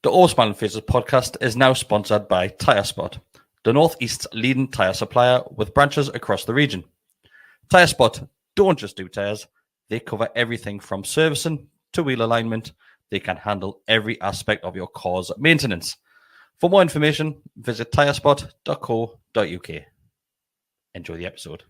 The All Smiling Faces podcast is now sponsored by TyreSpot, the Northeast's leading tyre supplier with branches across the region. TyreSpot don't just do tyres, they cover everything from servicing to wheel alignment. They can handle every aspect of your car's maintenance. For more information, visit tyrespot.co.uk. Enjoy the episode.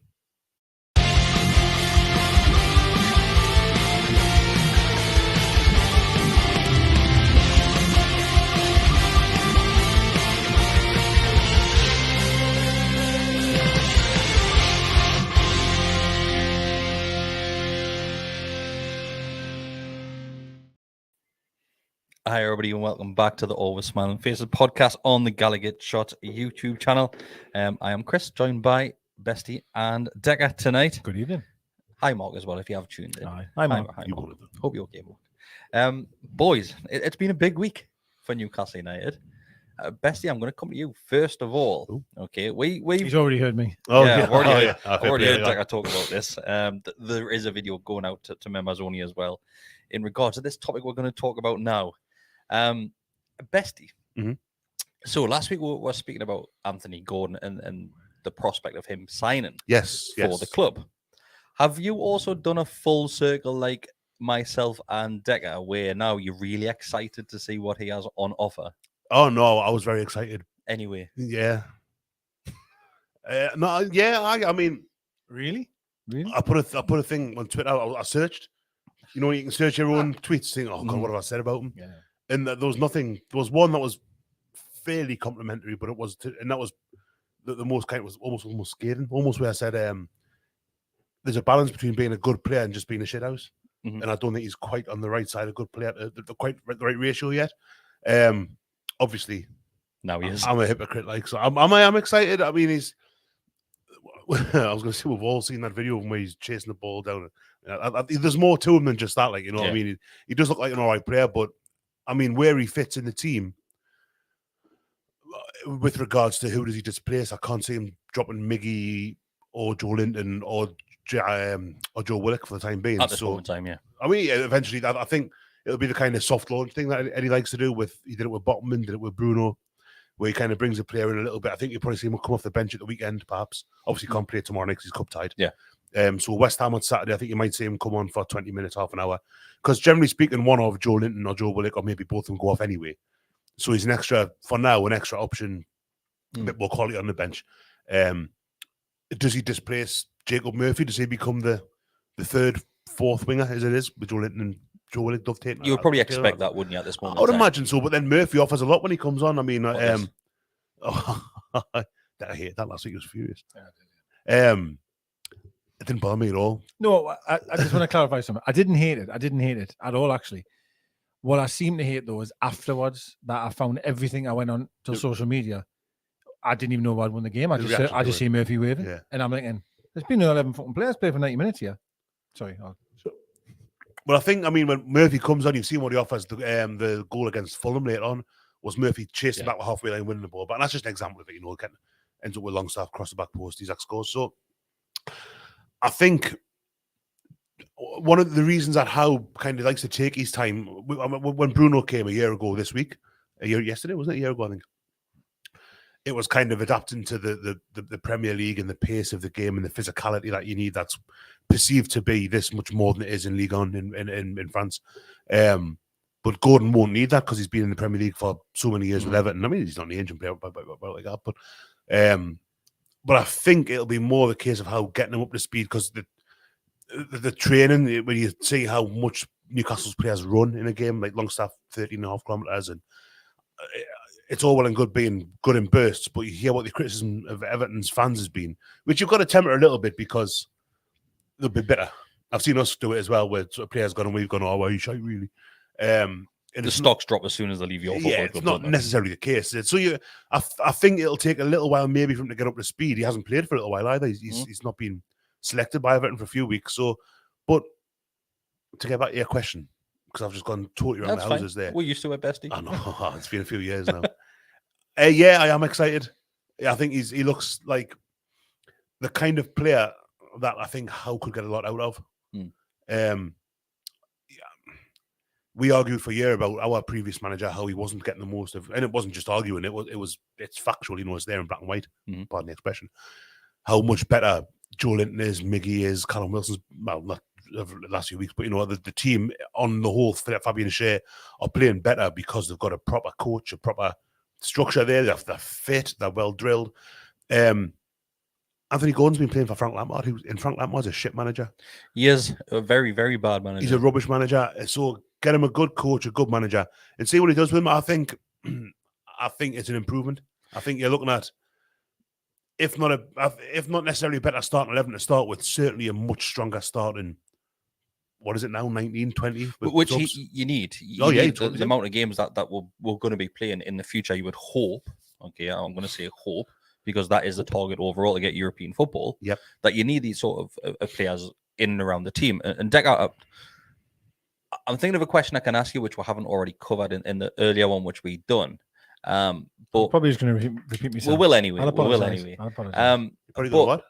Hi, everybody, and welcome back to the Always Smiling Faces podcast on the Gallowgateshots YouTube channel. I am Kris, joined by Besty and Deka tonight. Good evening. Hi, Mark, as well, if you have tuned in. Hi, Hi, Mark. Mark. Hope you're okay, Mark. Boys, it's been a big week for Newcastle United. Besty, I'm going to come to you first of all. Ooh. Okay, He's already heard me. I've already heard Deka talk about this. There is a video going out to members only as well in regards to this topic we're going to talk about now. Besty. Mm-hmm. So last week we were speaking about Anthony Gordon and the prospect of him signing for the club. Have you also done a full circle like myself and Deka, where now you're really excited to see what he has on offer? Oh no, I was very excited. Anyway, yeah, I mean, Really? I put a thing on Twitter. I searched. You know, you can search your own tweets, saying, "Oh God, what have I said about him?" Yeah. And there was nothing. There was one that was fairly complimentary, but that was the most kind. It was almost scathing, almost where I said, "There's a balance between being a good player and just being a shithouse," and I don't think he's quite on the right side of good player, quite the right ratio yet. Obviously, now he is. I'm a hypocrite, like, so I'm excited. I mean, he's. I was going to say we've all seen that video of him where he's chasing the ball down. There's more to him than just that, like, you know what I mean. He does look like an all right player, but I mean, where he fits in the team, with regards to who does he displace, I can't see him dropping Miggy or Joe Linton or Joe Willock for the time being. At this moment in time, yeah. I mean, eventually, I think it'll be the kind of soft launch thing that Eddie likes to do. He did it with Botman, did it with Bruno, where he kind of brings a player in a little bit. I think you'll probably see him come off the bench at the weekend, perhaps. Obviously, can't play tomorrow night because he's cup tied. Yeah. So West Ham on Saturday, I think you might see him come on for 20 minutes, half an hour. Because generally speaking, one of Joe Linton or Joe Willock, or maybe both of them, go off anyway. So he's an extra option, a bit more quality on the bench. Does he displace Jacob Murphy? Does he become the third, fourth winger, as it is, with Joe Linton and Joe Willock dovetail? You would probably expect that, wouldn't you, at this moment? I would imagine so, but then Murphy offers a lot when he comes on. I mean, I hate that last week. He was furious. It didn't bother me at all. No, I just want to clarify something. I didn't hate it. I didn't hate it at all, actually. What I seem to hate, though, is afterwards that I found everything. I went on to social media. I didn't even know I'd won the game. I just see Murphy waving. Yeah. And I'm thinking, there's been 11 fucking players play for 90 minutes here. Sorry. Well, I mean, when Murphy comes on, you've seen what he offers. The goal against Fulham later on was Murphy chasing back the halfway line, winning the ball. But that's just an example of it, you know. Ends up with Longstaff across the back post. Isaac scores. So I think one of the reasons that Howe kind of likes to take his time, when Bruno came a year ago this week, yesterday, wasn't it? A year ago, I think. It was kind of adapting to the Premier League and the pace of the game and the physicality that you need that's perceived to be this much more than it is in Ligue 1 in France. But Gordon won't need that because he's been in the Premier League for so many years with Everton. I mean, he's not an ancient player like that, but I think it'll be more the case of how getting him up to speed, because the training, when you see how much Newcastle's players run in a game, like Longstaff 13.5 kilometres, and it's all well and good being good in bursts, but you hear what the criticism of Everton's fans has been, which you've got to temper a little bit because they'll be bitter. I've seen us do it as well, where sort of players gone and we've gone, oh, well, you shite, really. And the stocks drop as soon as they leave your football club. It's not necessarily the case. So I think it'll take a little while maybe for him to get up to speed. He hasn't played for a little while either. He's not been selected by Everton for a few weeks. So, but to get back to your question, because I've just gone totally around the houses there. We're used to it, Besty. I know. It's been a few years now. Yeah, I am excited. I think he looks like the kind of player that I think Howe could get a lot out of. we argued for a year about our previous manager, how he wasn't getting the most of, and it wasn't just arguing, it's factual, it's there in black and white, pardon the expression, how much better Joe Linton is, Miggy is, Callum Wilson's, well, not the last few weeks, but the team on the whole, Fabian Shea, are playing better because they've got a proper coach, a proper structure there, they're fit, they're well drilled. Anthony Gordon's been playing for Frank Lampard, and Frank Lampard's a shit manager. He is a very, very bad manager. He's a rubbish manager. So get him a good coach, a good manager, and see what he does with him. I think it's an improvement. I think you're looking at, if not necessarily a better starting 11 to start with, certainly a much stronger starting. What is it now? 19, 20? Which you need. You need the amount of games that we're going to be playing in the future. You would hope. Okay, I'm going to say hope, because that is the target overall, to get European football. Yep. That you need these sort of players in and around the team. And Deka, I'm thinking of a question I can ask you, which we haven't already covered in the earlier one, which we've done. But I'm probably just going to repeat myself. We will anyway. I'll apologize. Probably gonna what?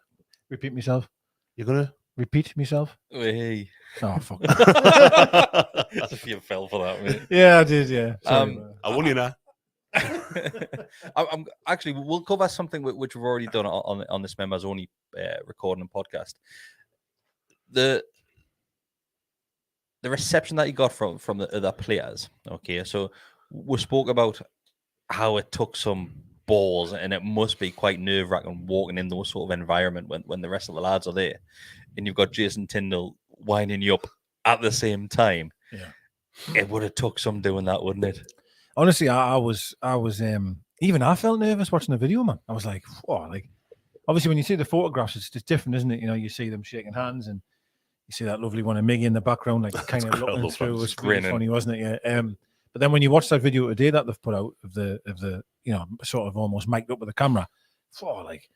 Repeat myself. You're going to? Repeat myself? Hey. Oh, fuck. As if you fell for that, mate. Yeah, I did, yeah. Sorry, I won you now. I'm actually, we'll cover something which we've already done on this members only recording and podcast. The reception that you got from the other players. Okay, so we spoke about how it took some balls, and it must be quite nerve-wracking walking in those sort of environment when the rest of the lads are there, and you've got Jason Tyndall winding you up at the same time. Yeah, it would have took some doing that, wouldn't it? Honestly, I was even I felt nervous watching the video, man. I was like, whoa, like, obviously when you see the photographs, it's just different, isn't it? You know, you see them shaking hands, and you see that lovely one of Miggy in the background, like kind of looking through. It was really funny, wasn't it? Yeah. But then when you watch that video today that they've put out of the you know, sort of almost mic'd up with the camera, whoa, like,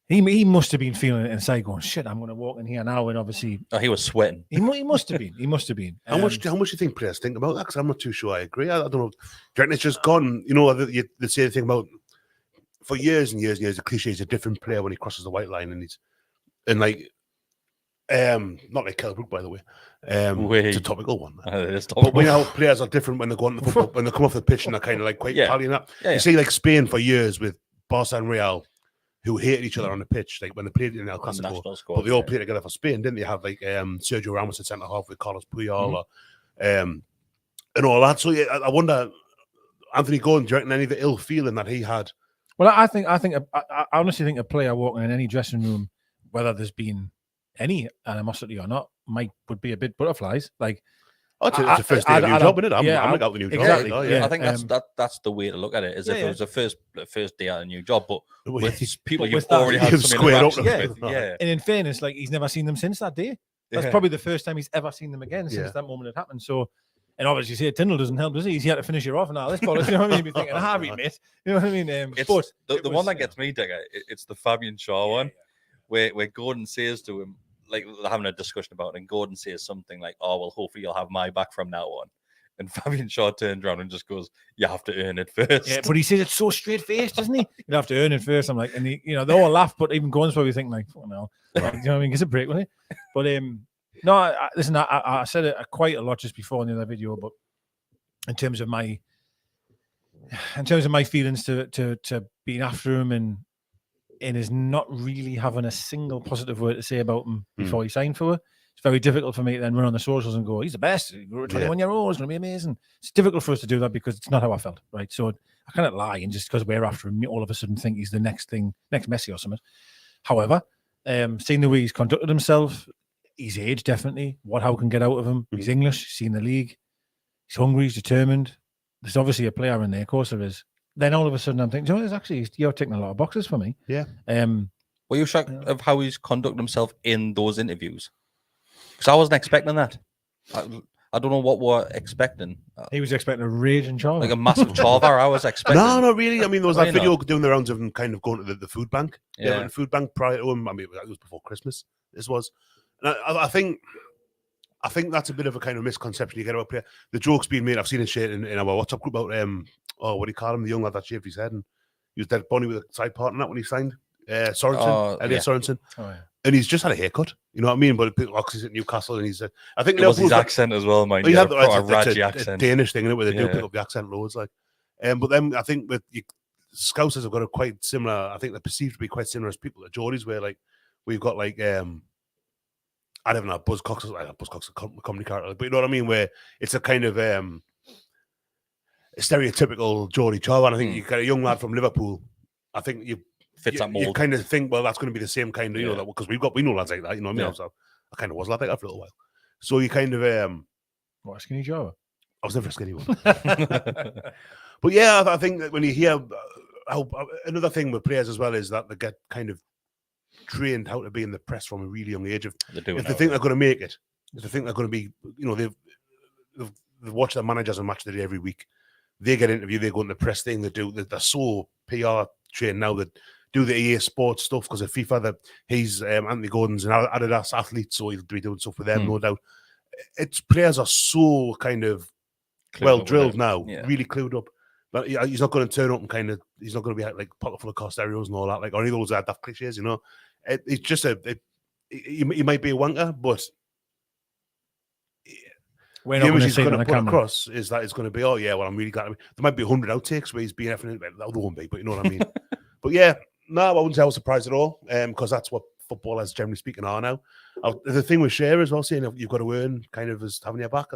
he must have been feeling it inside, going, shit, I'm going to walk in here now, and obviously, he was sweating. He must have been. He must have been. How much do you think players think about that? Because I'm not too sure. I agree. I don't know. Do you reckon it's just gone? You know, they say the thing about, for years and years and years, the cliche is a different player when he crosses the white line, and like, not like Kelbrook, by the way. It's a topical one. But we know players are different when they go on the football, when they come off the pitch, and they're kind of like quite pallying up. You see, like Spain for years with Barca and Real, who hated each other on the pitch, like when they played in El Clasico, but they all played together for Spain, didn't they? Have like Sergio Ramos at centre half with Carlos Puyol, and all that. So yeah, I wonder, Anthony Gordon, do you reckon any of the ill feeling that he had? Well, I honestly think a player walking in any dressing room, whether there's been any animosity or not, would be a bit butterflies. Like, it's the first day of a new job, isn't it? I'm out the new job. Exactly. Yeah. I think that's the way to look at it. Is if it was the first day at a new job, but with people you've already had some interactions with. Yeah. And in fairness, like, he's never seen them since that day. That's probably the first time he's ever seen them again since that moment had happened. So, and obviously, say Tyndall doesn't help, does he? He's here to finish you off and all this bollocks. You know what I mean? You'd be thinking, Harvey, mate. You know what I mean? But the one that gets me, Deka, it's the Fabian Shaw one, where Gordon says to him, like, they're having a discussion about it, and Gordon says something like, oh, well, hopefully you'll have my back from now on. And Fabian Shaw turns around and just goes, you have to earn it first. Yeah, but he says it so straight-faced, doesn't he? You have to earn it first. I'm like, and they all laugh, but even Gordon's probably thinking, like, oh, no. You know what I mean? Give us a break, will he? But, no, listen, I said it quite a lot just before in the other video, but in terms of my feelings to being after him and is not really having a single positive word to say about him before he signed for it. It's very difficult for me to then run on the socials and go, he's the best. You're a 21-year-old. It's going to be amazing. It's difficult for us to do that because it's not how I felt, right? So I cannot lie and just because we're after him, all of a sudden think he's the next Messi or something. However, seeing the way he's conducted himself, his age definitely, how can get out of him. He's English, he's seen the league. He's hungry, he's determined. There's obviously a player in there, of course there is. Then all of a sudden I'm thinking, you're ticking a lot of boxes for me. Yeah. Were you shocked of how he's conducted himself in those interviews? Because I wasn't expecting that. I don't know what we're expecting. He was expecting a raging chava. Like a massive chava, I was expecting. No, not really. I mean, there was that video doing the rounds of him kind of going to the food bank. Yeah, the food bank prior to him. I mean, it was before Christmas. This was. And I think that's a bit of a kind of misconception you get about player. The joke's being made. I've seen it shared in our WhatsApp group about what do you call him? The young lad that shaved his head and he was dead bunny with a side part on that when he signed. Sorensen, Elliot Sorensen. Oh, And he's just had a haircut, you know what I mean? But he's at Newcastle, and he's. I think it was his accent as well, mind. He had a a accent, Danish thing in it, where they do pick up the accent loads, like. But then I think with Scousers have got a quite similar. I think they're perceived to be quite similar as people at Geordies, where like we've got like I don't know, Buzzcocks is a comedy character, but you know what I mean, where it's a kind of a stereotypical Geordie child. And I think you got a young lad from Liverpool. I think you fits that mold. You kind of think, well, that's going to be the same kind of, you know, that because we know lads like that, you know what I mean? So I kind of was like that for a little while. So you kind of what, skinny Joe? I was never a skinny one. But yeah, I think that when you hear how another thing with players as well is that they get kind of trained how to be in the press from a really young age. If they think they're going to make it, if they think they're going to be, you know, they've watched their managers and match the day every week. They get interviewed, they go into the press thing, they're so PR trained now that do the EA Sports stuff because of FIFA. That he's Anthony Gordon's an Adidas athlete, so he'll be doing stuff with them, no doubt. It's players are so kind of well drilled now, really clued up. But he's not going to turn up and kind of, he's not going to be like pocket full of Costeros and all that, like, or any of those daft cliches, you know. It's just he might be a wanker, but we're not going to see it on the camera. Across is that it's going to be, oh yeah, well, I'm really glad. There might be 100 outtakes where he's being effing, there won't be, but you know what I mean. But yeah, no, I wouldn't say I was surprised at all, because that's what footballers, generally speaking, are now. The thing with Shea as well, saying you've got to earn kind of as having your back,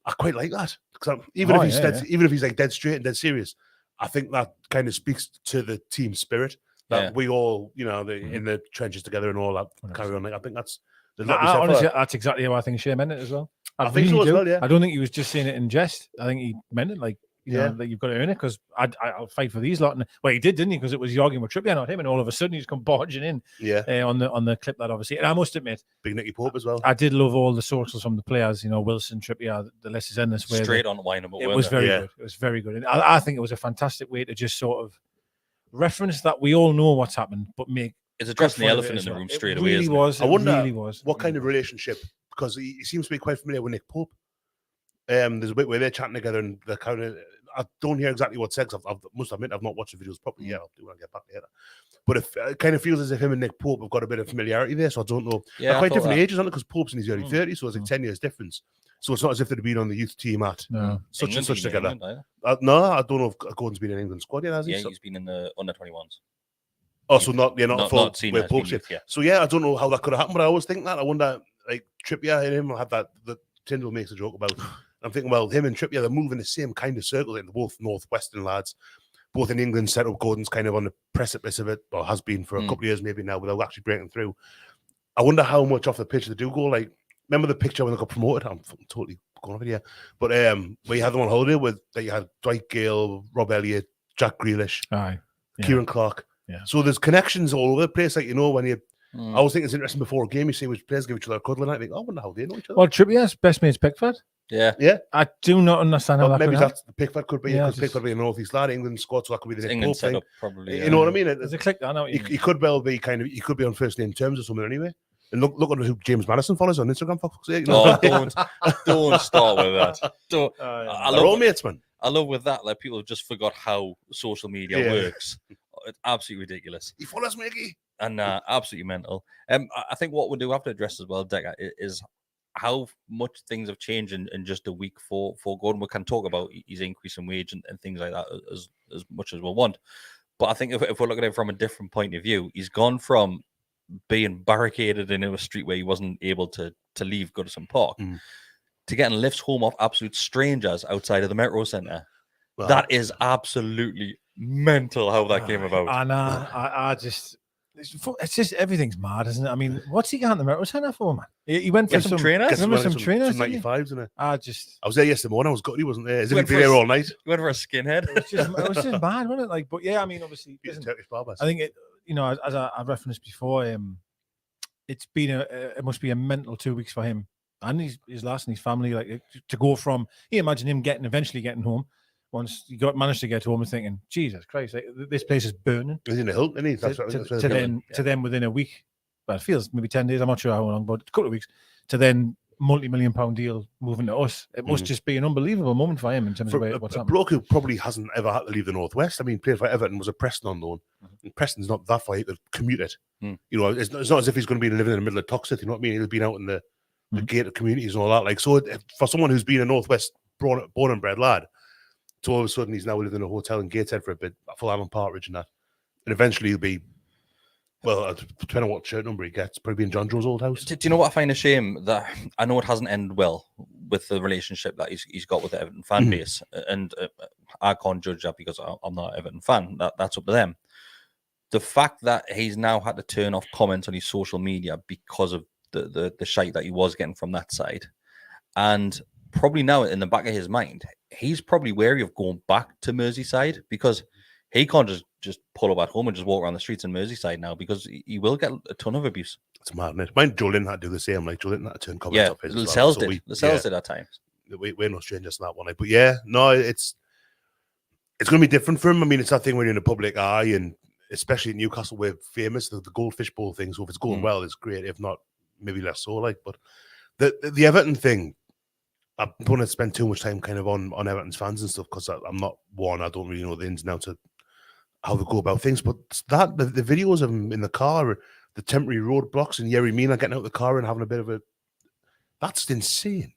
I quite like that. Because even if he's like dead straight and dead serious, I think that kind of speaks to the team spirit that we all, you know, in the trenches together and all that carry on. Like, I think that's. Honestly, that's exactly how I think Shea meant it as well. I think so as well, yeah. I don't think he was just saying it in jest. I think he meant it like, you know, that you've got to earn it because I'll fight for these lot. And, well, he did, didn't he? Because it was you arguing with Trippier, not him. And all of a sudden he's come barging in on the clip that obviously. And I must admit, Big Nicky Pope as well. I did love all the socials from the players, you know, Wilson, Trippier, the list is endless. Straight on wine them up. It was very good. It was very good. And I think it was a fantastic way to just sort of reference that we all know what's happened, but make it's addressing the elephant in the room straight away. Really was. I wonder was. What kind of relationship, because he seems to be quite familiar with Nick Pope. There's a bit where they're chatting together and they're kind of, I don't hear exactly what said. I must admit I've not watched the videos properly yet. I'll do when I get back later. But it kind of feels as if him and Nick Pope have got a bit of familiarity there. So I don't know. Yeah, they're quite different ages, aren't it? Because Pope's in his early 30s, so it's like 10 years difference. So it's not as if they'd been on the youth team at such and such together. No, I don't know if Gordon's been in England squad yet, has he? Yeah, he's been in the under-21s. Oh, so not full senior where Pope's in. So yeah, I don't know how that could have happened, but I always think that. I wonder, like, Trippier and him have that, the Tyndall makes a joke about. I'm thinking, well, him and Trippier, they're moving the same kind of circle. They're both Northwestern lads, both in England, set up. Gordon's kind of on the precipice of it, or has been for a couple of years maybe now, without actually breaking through. I wonder how much off the pitch they do go. Like, remember the picture when they got promoted? I'm totally going off it here. But where you had them on holiday with, that you had Dwight Gale, Rob Elliott, Jack Grealish, Kieran Clark. Yeah. So there's connections all over the place. Like, you know, when you, I always think it's interesting before a game, you see which players give each other a cuddle, and I think, I wonder how they know each other. Well, Trippier's best mate's Pickford. Yeah. I do not understand how that maybe could that's the Pickford could be because Pickford be a North East lad, England squad, so that could be the England thing. Probably. You know what I mean? There's a click. I know. He could well be kind of. He could be on first name terms or something anyway. And look at who James Madison follows on Instagram. For fuck's sake. No, don't start with that. They're all mates, man. I love with that. Like, people have just forgot how social media works. It's absolutely ridiculous. He follows Mickey. And absolutely mental. I think what we do have to address as well, Deka, is how much things have changed in just a week for Gordon. We can talk about his increase in wage and things like that as much as we want. But I think if we're looking at it from a different point of view, he's gone from being barricaded in a street where he wasn't able to leave Goodison Park to getting lifts home off absolute strangers outside of the Metro Centre. Well, that is absolutely mental how that came about. And I just... It's just everything's mad, isn't it? I mean, what's he got in the Metro Centre for, man? He went for some trainers. Some trainers, 95s, isn't it? I was there yesterday morning. I was gutted he wasn't there. Is he there all night? He went for a skinhead. It was just mad, wasn't it? Like, but yeah, I mean, obviously, Turkish barbers. I think it. You know, as I referenced before, it's been it must be a mental 2 weeks for him and his last and his family. Like, to go from, imagine him eventually getting home. Once you managed to get home and thinking, Jesus Christ, like, this place is burning. He's in the hilt, isn't he? To then within a week, well, it feels maybe 10 days, I'm not sure how long, but a couple of weeks, to then multi-million-pound deal moving to us. It must just be an unbelievable moment for him in terms of what's happening. A bloke who probably hasn't ever had to leave the Northwest. I mean, played for Everton, was a Preston on loan. And Preston's not that far. He could commute it. Mm. You know, it's not as if he's going to be living in the middle of Toxteth. You know what I mean? He's been out in the gated communities and all that. Like, so for someone who's been a Northwest born and bred lad, so all of a sudden he's now living in a hotel in Gateshead for a bit, Fulham and Partridge and that. And eventually he'll be, well, depending on what shirt number he gets, probably in Jonjo's old house. Do you know what I find a shame? That I know it hasn't ended well with the relationship that he's got with the Everton fan base, and I can't judge that because I'm not an Everton fan. That's up to them. The fact that he's now had to turn off comments on his social media because of the shite that he was getting from that side, and probably now in the back of his mind, he's probably wary of going back to Merseyside because he can't just pull up at home and just walk around the streets in Merseyside now because he will get a ton of abuse. It's madness. Mine, Joe Linton had to do the same. Like, Joe Linton had to turn comments off his. Yeah, Lascelles did. Lascelles did at times. We're no strangers to that one. But yeah, no, it's going to be different for him. I mean, it's that thing when you're in the public eye, and especially in Newcastle, we're famous, the Goldfish Bowl thing. So if it's going well, it's great. If not, maybe less so. Like, but the Everton thing, I don't want to spend too much time kind of on Everton's fans and stuff because I'm not one. I don't really know the ins and outs of how they go about things. But that the videos of him in the car, the temporary roadblocks, and Yerry Mina getting out of the car and having a bit of that's insane.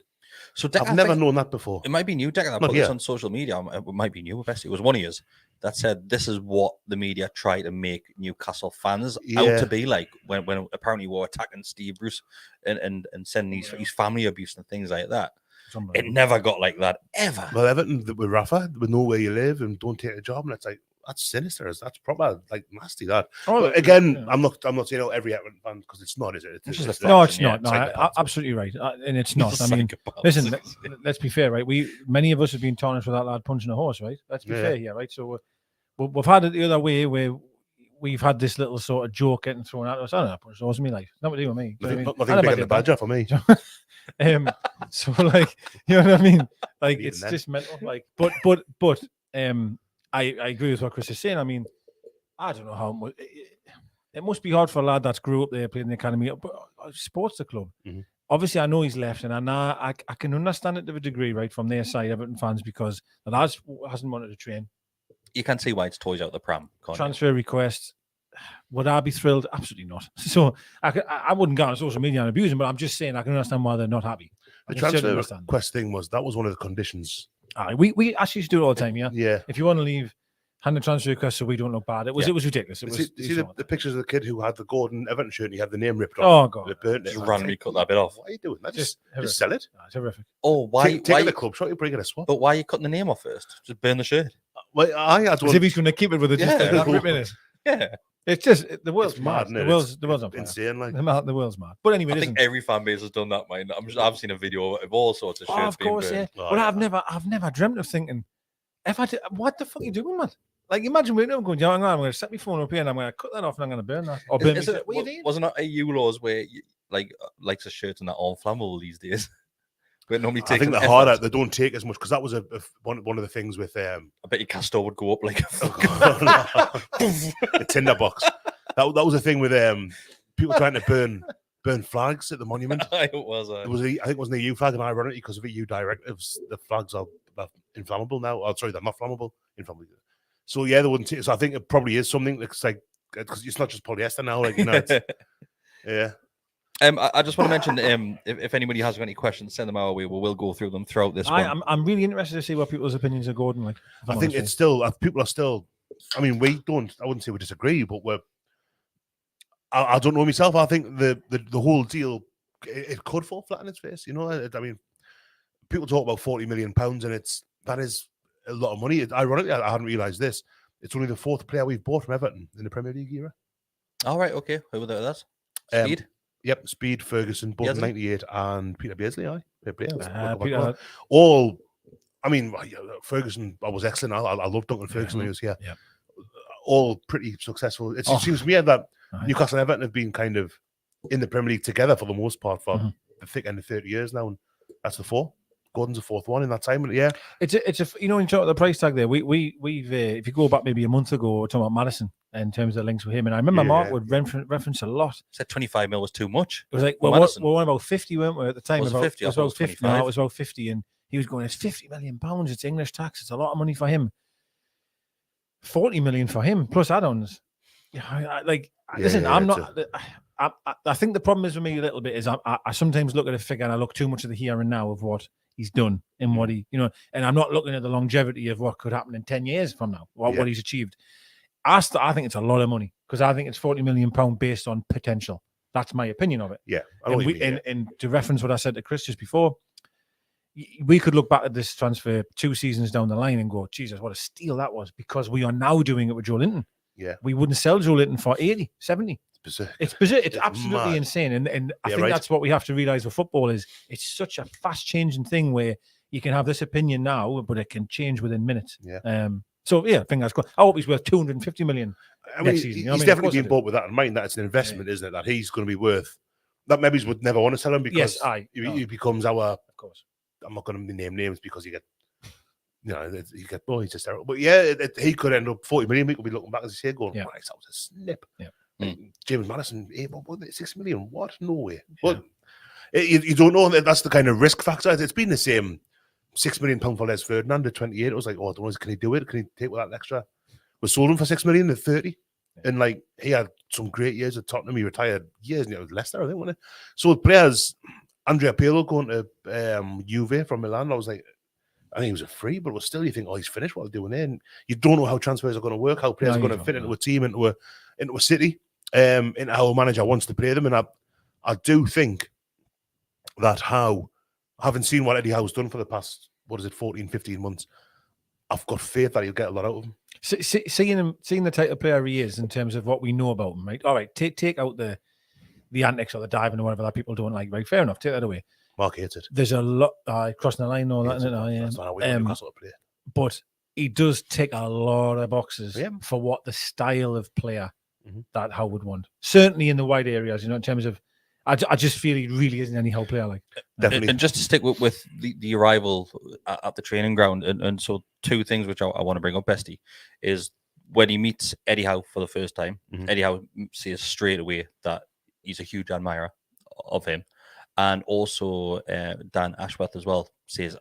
So Deka, I've never known that before. It might be new, Deka. I put this on social media. It might be new, Besty. It was one of yours that said this is what the media try to make Newcastle fans out to be like when apparently we were attacking Steve Bruce and sending his family abuse and things like that. It never got like that ever. Well, Everton with Rafa, with know where you live and don't take a job, and it's like that's sinister. That's proper like nasty. That. Oh, but again, I'm not saying every Everton fan because it's not, is it? It's not. No, absolutely right, and it's not. I mean, listen, let's be fair, right? Many of us have been tarnished with that lad punching a horse, right? Let's be fair here, right? So we've had it the other way where we've had this little sort of joke getting thrown at us. I don't know, punch a horse in my life. Not to do with me. Nothing bigger than the badger for me. So like, you know what I mean? Like it's just mental. Like, but I agree with what Kris is saying. I mean, I don't know how much it must be hard for a lad that's grew up there, played in the academy, but sports the club. Mm-hmm. Obviously, I know he's left, and I can understand it to a degree, right, from their side, Everton fans, because the lad hasn't wanted to train. You can see why it's toys out the pram. Transfer request. Would I be thrilled? Absolutely not. So I wouldn't go on social media and abuse him, but I'm just saying I can understand why they're not happy. The transfer request thing was one of the conditions. We actually used to do it all the time, yeah. Yeah. If you want to leave, hand the transfer request so we don't look bad. It was ridiculous. You see the pictures of the kid who had the Gordon Everton shirt and he had the name ripped off. Oh god! Just randomly cut that bit off. What are you doing? Just sell it. It's horrific. Oh, why? Take it to the club. Try to bring it a swap. But why are you cutting the name off first? Just burn the shirt. Well, as if he's going to keep it with it. Yeah. It's just the world's mad. The world's insane. Like the world's mad. But anyway, I think every fan base has done that, man. I've seen a video of all sorts of shit. Of course, yeah. But I've never dreamt of thinking, if I did, what the fuck are you doing, man? Like, imagine we're not going, I'm going to set my phone up here and I'm going to cut that off and I'm going to burn that. Or burn wasn't it EU laws where likes a shirt and that aren't flammable these days? I think they're harder. They don't take as much because that was one of the things with. I bet your castor would go up like a tinderbox. That was a thing with people trying to burn flags at the monument. It was. I think it wasn't a EU flag, and ironically, because of EU directives, the flags are inflammable now. Oh, sorry, they're not flammable. Inflammable. So yeah, they wouldn't take. So I think it probably is something that's like because it's not just polyester now. Like yeah. I just want to mention, if anybody has any questions, send them our way. We'll go through them throughout this one. I'm really interested to see what people's opinions of Gordon like. I think it's still people are still. I mean, I wouldn't say we disagree, but I don't know myself. I think the whole deal it could fall flat on its face. You know, I mean, people talk about £40 million, and that is a lot of money. Ironically, I hadn't realised this. It's only the fourth player we've bought from Everton in the Premier League era. All right, okay. Who was that? Speed. Yep, Speed, Ferguson, both 98, and Peter Beardsley. All, I mean, Ferguson was excellent. I love Duncan Ferguson when he was here. Yeah. All pretty successful. It seems to me that Newcastle and Everton have been kind of in the Premier League together for the most part for the thick end of 30 years now, and that's the four. Gordon's the fourth one in that time, but yeah, it's a you know, in terms of the price tag there, we've if you go back maybe a month ago, we're talking about Madison in terms of the links with him, and I remember Mark would reference a lot. Said 25 mil was too much. It was like, we're on about 50, weren't we at the time? Was it 50? It was about 50. No, it was about 50, and he was going, it's £50 million. It's English tax. It's a lot of money for him. 40 million for him plus add-ons. Listen, yeah, I'm it's not. I think the problem is with me a little bit is I sometimes look at a figure and I look too much at the here and now of what he's done and what he, and I'm not looking at the longevity of what could happen in 10 years from now, what he's achieved. I think it's a lot of money because I think it's £40 million based on potential. That's my opinion of it. Yeah. And to reference what I said to Kris just before, we could look back at this transfer 2 seasons down the line and go, Jesus, what a steal that was, because we are now doing it with Joe Linton. Yeah. We wouldn't sell Joe Linton for 80, 70. It's berserk. It's absolutely mad. insane. And I think that's what we have to realise with football is it's such a fast-changing thing where you can have this opinion now, but it can change within minutes. Yeah. So, fingers crossed. I hope he's worth 250 million next season. He's definitely been bought with that in mind, that it's an investment, isn't it? That he's going to be worth. That maybe would never want to sell him because he becomes our. Of course. I'm not going to name names because you get, he's just terrible. But he could end up 40 million. We could be looking back as you say, going, right, that was a snip. Yeah. James Madison, 6 million. What? No way. But you don't know that that's the kind of risk factor. It's been the same. £6 million for Les Ferdinand at 28. It was like, I don't know, can he do it? Can he take that extra? We sold him for $6 million at 30. And he had some great years at Tottenham. He retired years and it was Leicester, I think, wasn't it? So players, Andrea Pirlo going to Juve from Milan, I was like, I think he was a free, but still you think, he's finished, what he's doing there? And you don't know how transfers are going to work, how players are going to fit into a team, into a city, into how a manager wants to play them. And I do think that having seen what Eddie Howe's done for the past, 14, 15 months, I've got faith that he'll get a lot out of him. Seeing the type of player he is in terms of what we know about him, right? All right, take out the antics or the diving or whatever that people don't like, right? Fair enough, take that away. Mark hates it. There's a lot crossing the line and all that, isn't it? That's not how we Newcastle play. But he does tick a lot of boxes for what the style of player that Howe would want. Certainly in the wide areas, in terms of, I just feel he really isn't any Howe player like. Definitely. And just to stick with the arrival at the training ground, and so 2 things which I want to bring up, Besty, is when he meets Eddie Howe for the first time, Eddie Howe says straight away that he's a huge admirer of him. And also Dan Ashworth as well says,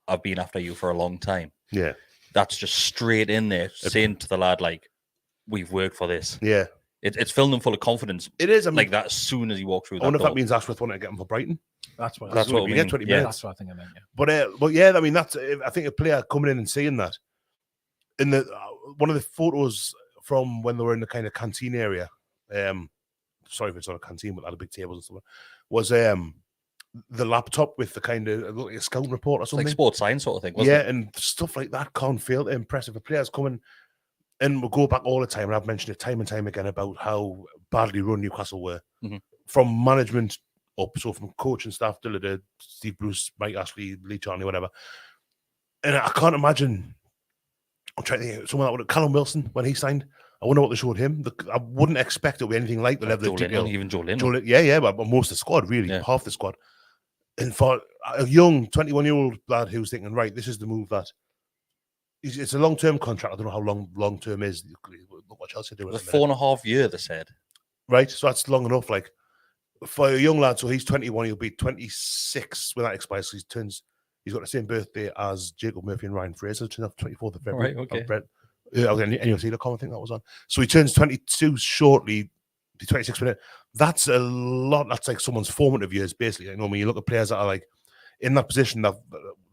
I've been after you for a long time. Yeah. That's just straight in there, saying to the lad, we've worked for this. Yeah. It's filling him full of confidence. It is. Like that as soon as he walked through that I wonder door. if that means Ashworth wanted to get him for Brighton. That's what we mean. 20 minutes. That's what I think I meant, But I mean, that's, I think a player coming in and saying that, in the one of the photos from when they were in the kind of canteen area, sorry if it's not a canteen, but had a big tables and stuff, was the laptop with the kind of like a scouting report or something. Like sports science sort of thing, wasn't it? And stuff like that can't fail to impress. If a player's coming, and we'll go back all the time, and I've mentioned it time and time again about how badly run Newcastle were from management up, so from coach and staff, to Steve Bruce, Mike Ashley, Lee Charnley, whatever. And I can't imagine, I'm trying to think, someone that would Callum Wilson, when he signed, I wonder what they showed him. I wouldn't expect it to be anything like the level of detail. Even Joe Linton. But most of the squad, really, half the squad. And for a young 21-year-old lad who's thinking, right, this is the move that it's a long-term contract. I don't know how long-term is. Look what Chelsea do. It was 4.5 years, they said. Right, so that's long enough. Like for a young lad, so he's 21, he'll be 26 when that expires. So he's got the same birthday as Jacob Murphy and Ryan Fraser. Turns out 24th of February. Right, okay. NUFC.com, I think that was on. So he turns 22 shortly. Be 26 minutes. That's a lot. That's like someone's formative years, basically. When you look at players that are like in that position that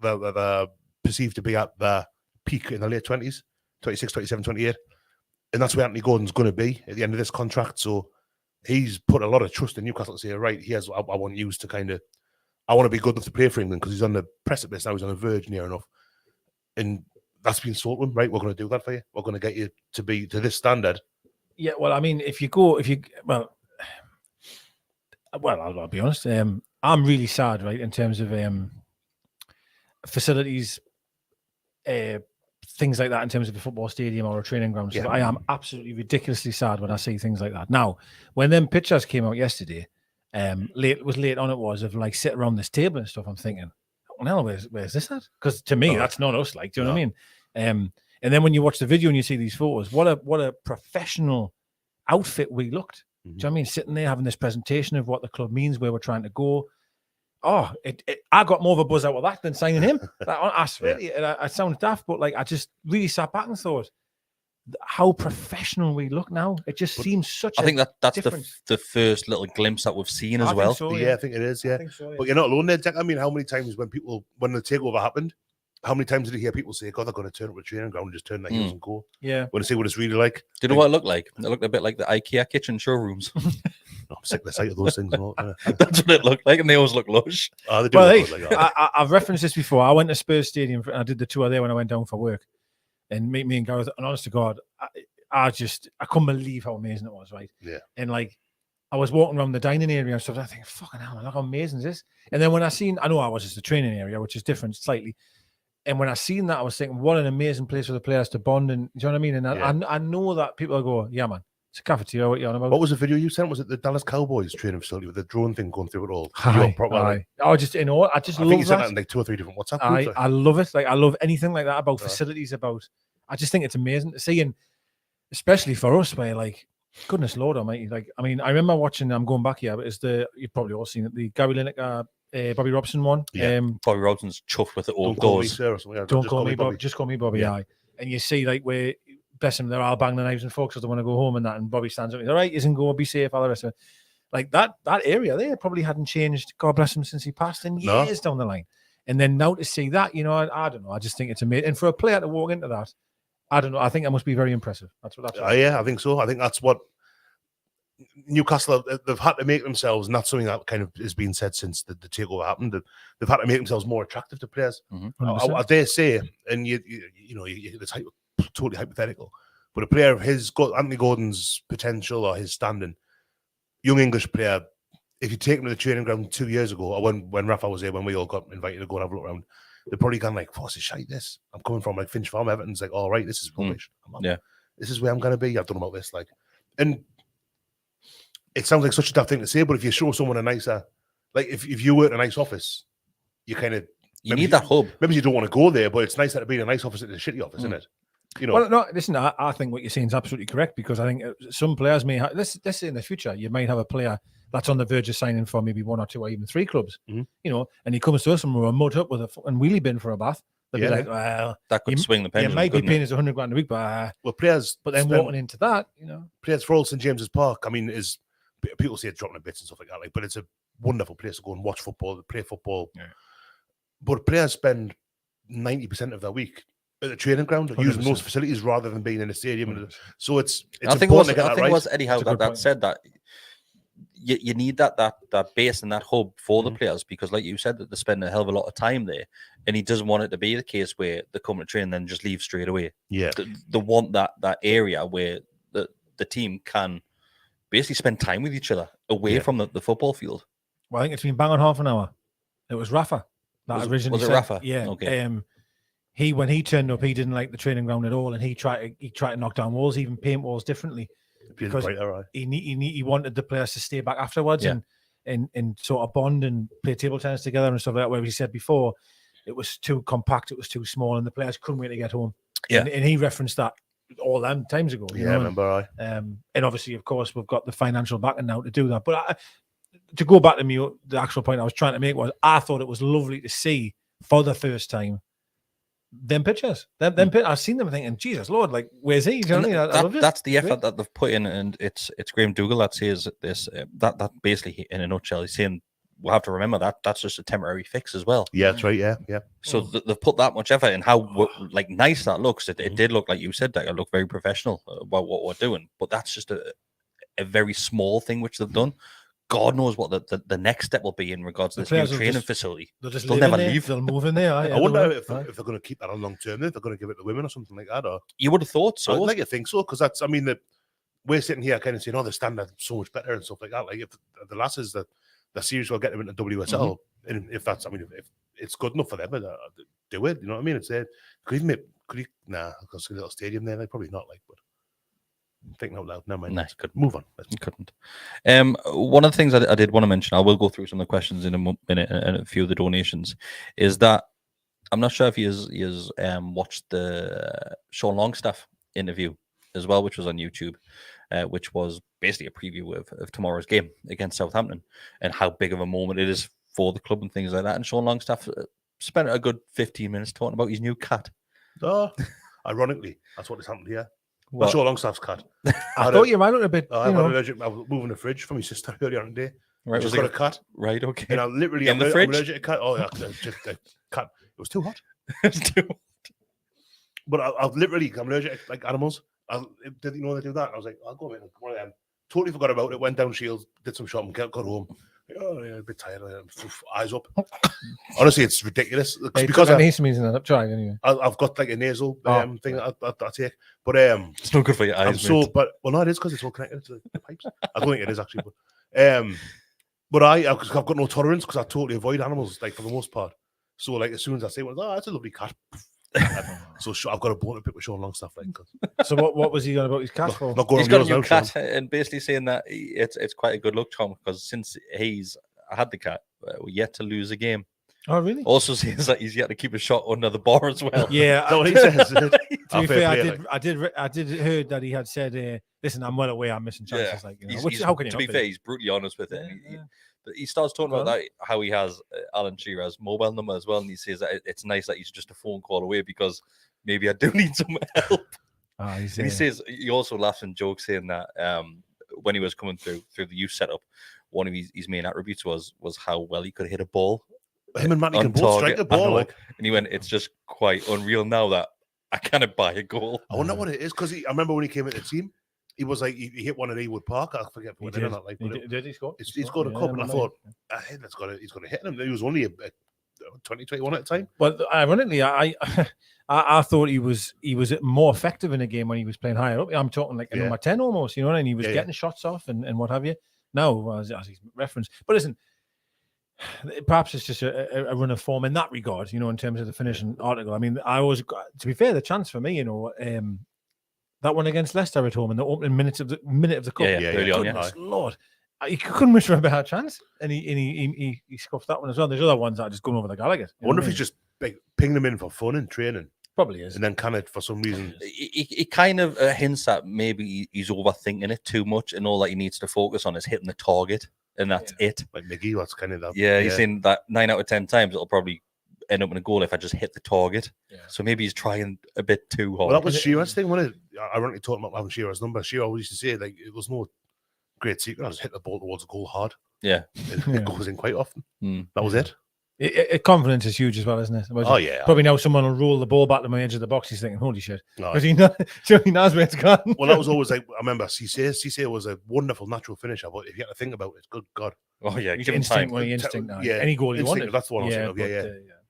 they're perceived to be at their peak in the late 20s, 26, 27, 28. And that's where Anthony Gordon's going to be at the end of this contract. So he's put a lot of trust in Newcastle to say, right, I want you to I want to be good enough to play for England because he's on the precipice now. He's on the verge near enough. And that's been sold to him, right? We're going to do that for you. We're going to get you to be to this standard. Yeah, well, I mean, I'll be honest. I'm really sad, right, in terms of facilities, things like that, in terms of a football stadium or a training ground. So I am absolutely ridiculously sad when I see things like that. Now, when them pictures came out yesterday, late on it was of like sitting around this table and stuff. I'm thinking, oh no, where's this at? Because to me, that's not us. Like, do you know what I mean? And then when you watch the video and you see these photos, what a professional outfit we looked. Do you know what I mean? Sitting there having this presentation of what the club means, where we're trying to go. Oh, I got more of a buzz out of that than signing him. I swear to you, I sound daft, but like I just really sat back and thought, how professional we look now. It just seems such. I think that's difference. the first little glimpse that we've seen as I well. think so, Yeah, I think it is. Yeah, but you're not alone there, Jack. I mean, how many times when the takeover happened, how many times did you hear people say, "God, they're going to turn up a training ground and just turn their heels and go"? Yeah. Want to see what it's really like? Do you know what it looked like? It looked a bit like the IKEA kitchen showrooms. I'm sick of the sight of those things. That's what it looked like, and they always look lush. Oh, they do Well, look hey, like that. I've referenced this before. I went to Spurs Stadium and I did the tour there when I went down for work. And me and Gareth, and honest to God, I couldn't believe how amazing it was, right? Yeah. And like, I was walking around the dining area and stuff. And I think, fucking hell, man, look how amazing is this? And then when I know I was just the training area, which is different slightly. And when I seen that, I was thinking, what an amazing place for the players to bond. And do you know what I mean? And I know that people will go, yeah, man, it's a cafeteria. What you on about? What was the video you sent? Was it the Dallas Cowboys training facility with the drone thing going through it all? I just, I just love think you sent that. that in like 2 or 3 different WhatsApp groups. I love it. Like, I love anything like that about facilities. I just think it's amazing to see, and especially for us, where like, goodness Lord Almighty, like, I mean, I remember watching. I'm going back here, but you've probably all seen it, the Gary Lineker, Bobby Robson one. Yeah, Bobby Robson's chuffed with it all. Don't call me sir or something. Yeah, don't call me Bobby. Just call me Bobby. Yeah. Aye. And you see, like, where, bless him, they're all banging the knives and forks because they want to go home and that. And Bobby stands up, he's all right, isn't go, be safe, all the rest of it. Like that area there probably hadn't changed, God bless him, since he passed in years down the line. And then now to see that, I don't know. I just think it's amazing. And for a player to walk into that, I don't know. I think that must be very impressive. That's what. Yeah, I think so. I think that's what Newcastle, they've had to make themselves, and that's something that kind of has been said since the takeover happened. They've had to make themselves more attractive to players. I dare say, and it's totally hypothetical, but a player of Anthony Gordon's potential or his standing, young English player, if you take him to the training ground 2 years ago, or when Rafa was there, when we all got invited to go and have a look around, they're probably gone like, "What's this shite? This I'm coming from like Finch Farm, Everton's like, all right, this is rubbish. This is where I'm gonna be. I've done about this, like, and it sounds like such a tough thing to say, but if you show someone a nicer, like if you work in a nice office, you kind of need that hub. Maybe you don't want to go there, but it's nicer to be in a nice office than a shitty office, isn't it? Well, no, listen, I think what you're saying is absolutely correct, because I think some players may have, let's say in the future, you might have a player that's on the verge of signing for maybe 1 or 2 or even 3 clubs, and he comes to us and we're mud up with a fucking wheelie bin for a bath. They'll be like, well, that could swing the pendulum. You might be paying us 100 grand a week, but then walking into that, players for Old St James's Park, I mean, people say it's dropping a bits and stuff like that, like, but it's a wonderful place to go and watch football, play football. Yeah. But players spend 90% of their week at the training ground, 100%. Using those facilities rather than being in a stadium. 100%. So it's I think it was Eddie Howe that said that you need that base and that hub for the players, because, like you said, that they spend a hell of a lot of time there, and he doesn't want it to be the case where they come to train and then just leave straight away. Yeah, they want that area where the team can basically spend time with each other away from the football field. Well, I think it's been bang on half an hour. It was Rafa that originally was it Rafa? Yeah. Okay. When he turned up, he didn't like the training ground at all, and he tried to knock down walls, even paint walls differently, because he wanted the players to stay back afterwards and sort of bond and play table tennis together and stuff like that. Where he said before, it was too compact, it was too small, and the players couldn't wait to get home. Yeah, and he referenced that all them times ago. I remember. And obviously, of course, we've got the financial backing now to do that. But to go back to me, the actual point I was trying to make was, I thought it was lovely to see for the first time them pictures. I've seen them thinking, Jesus Lord, like, where's he? Do you know what I mean? That's the effort that they've put in, and it's Graham Dougal that says this. That basically, in a nutshell, he's saying we'll have to remember that that's just a temporary fix as well. Yeah, that's right. Yeah. So they've put that much effort in. How like nice that looks. It did look, like you said, that it looked very professional about what we're doing. But that's just a very small thing which they've done. God knows what the next step will be in regards to this new training facility. They'll never leave. They'll move in there. I wonder if they're going to keep that on long term. If they're going to give it to women or something like that. Or you would have thought so. I'd like to think so, because that's. I mean, we're sitting here kind of saying, "Oh, the standard so much better" and stuff like that. Like, if the lasses that the series will get them into WSL, and if that's, I mean, if it's good enough for them, do it. You know what I mean? It's could he? Nah, because a little stadium there, they probably not like, but. Thinking out loud. Never mind. Nice. Good. Move on. You couldn't. One of the things I did want to mention, I will go through some of the questions in a minute and a few of the donations, is that I'm not sure if he has watched the Sean Longstaff interview as well, which was on YouTube, which was basically a preview of tomorrow's game against Southampton and how big of a moment it is for the club and things like that. And Sean Longstaff spent a good 15 minutes talking about his new cat. Oh, ironically, that's what has happened here. Not sure Longstaff's cat. I thought you might look a bit. I was moving the fridge for my sister earlier on the day. Right, She's was got a cat. Right, okay. And I literally, In the fridge? I'm allergic to cat. Oh, yeah, just a cat. It was too hot. But I'm allergic to like animals. Did you know they do that? I was like, I'll go in one of them. Totally forgot about it. Went down Shields, did some shopping, got home. Oh, yeah, a bit tired. Eyes up. Honestly, it's ridiculous. Because I need some reason. I've tried anyway. I've got like a nasal thing that I take. But it's not good for your eyes. No, it is because it's all connected to the pipes. I don't think it is actually. But I've got no tolerance because I totally avoid animals, like for the most part. So like as soon as I say, well, that's a lovely cat. So I've got a bone to pick with Sean Longstaff. Like, so what was he on about his cat for? He's got a new cat and basically saying that it's quite a good luck charm because since he's had the cat, we're yet to lose a game. Oh, really? Also says that he's yet to keep a shot under the bar as well. Yeah, that's what he says. To be fair, I did heard that he had said, "Listen, I'm well aware I'm missing chances." Yeah. Like, you know, how can to be fair, he's brutally honest with it. He starts talking about that, how he has Alan Shearer's mobile number as well, and he says that it's nice that he's just a phone call away because maybe I do need some help. And he says he also laughs and jokes saying that when he was coming through the youth setup, one of his main attributes was how well he could hit a ball. Him and Matty can both strike the ball. And he went, it's just quite unreal now that I cannot buy a goal. I wonder what it is because I remember when he came into the team. He was like, he hit one at Ewood Park. I forget what it is. Like, did he score? He scored a cup, and I thought, he's going to hit him. He was only a 20-21 at the time. But ironically, I thought he was more effective in a game when he was playing higher up. I'm talking like a number 10 almost, you know, and he was getting shots off and what have you. Now, as he's referenced. But listen, perhaps it's just a run of form in that regard, you know, in terms of the finishing article. I mean, I always, to be fair, the chance for me, you know, that one against Leicester at home in the opening minute of the cup. Early on, Lord, he couldn't wish for a better chance, and he scuffed that one as well. There's other ones that are just going over the Gallowgate. I wonder if he's just like pinging them in for fun and training. Probably is, and then kind of for some reason he kind of hints that maybe he's overthinking it too much, and all that he needs to focus on is hitting the target, and that's it. Like McGee, that's kind of that. Yeah, he's saying that 9 out of 10 times it'll probably end up in a goal if I just hit the target. Yeah. So maybe he's trying a bit too hard. Well, that was Shearer's thing, wasn't it? Ironically talking about having Shearer's number, Shearer always used to say like it was no great secret. I just hit the ball towards the goal hard. Yeah. It goes in quite often. That was it. Confidence is huge as well, isn't it? Probably now someone will roll the ball back to my edge of the box. He's thinking, "Holy shit!" Because he knows where it's gone. Well, that was always like I remember. Cisse was a wonderful natural finisher, but if you had to think about it, good God! Oh yeah, give him time. Any goal he wanted. That's the one.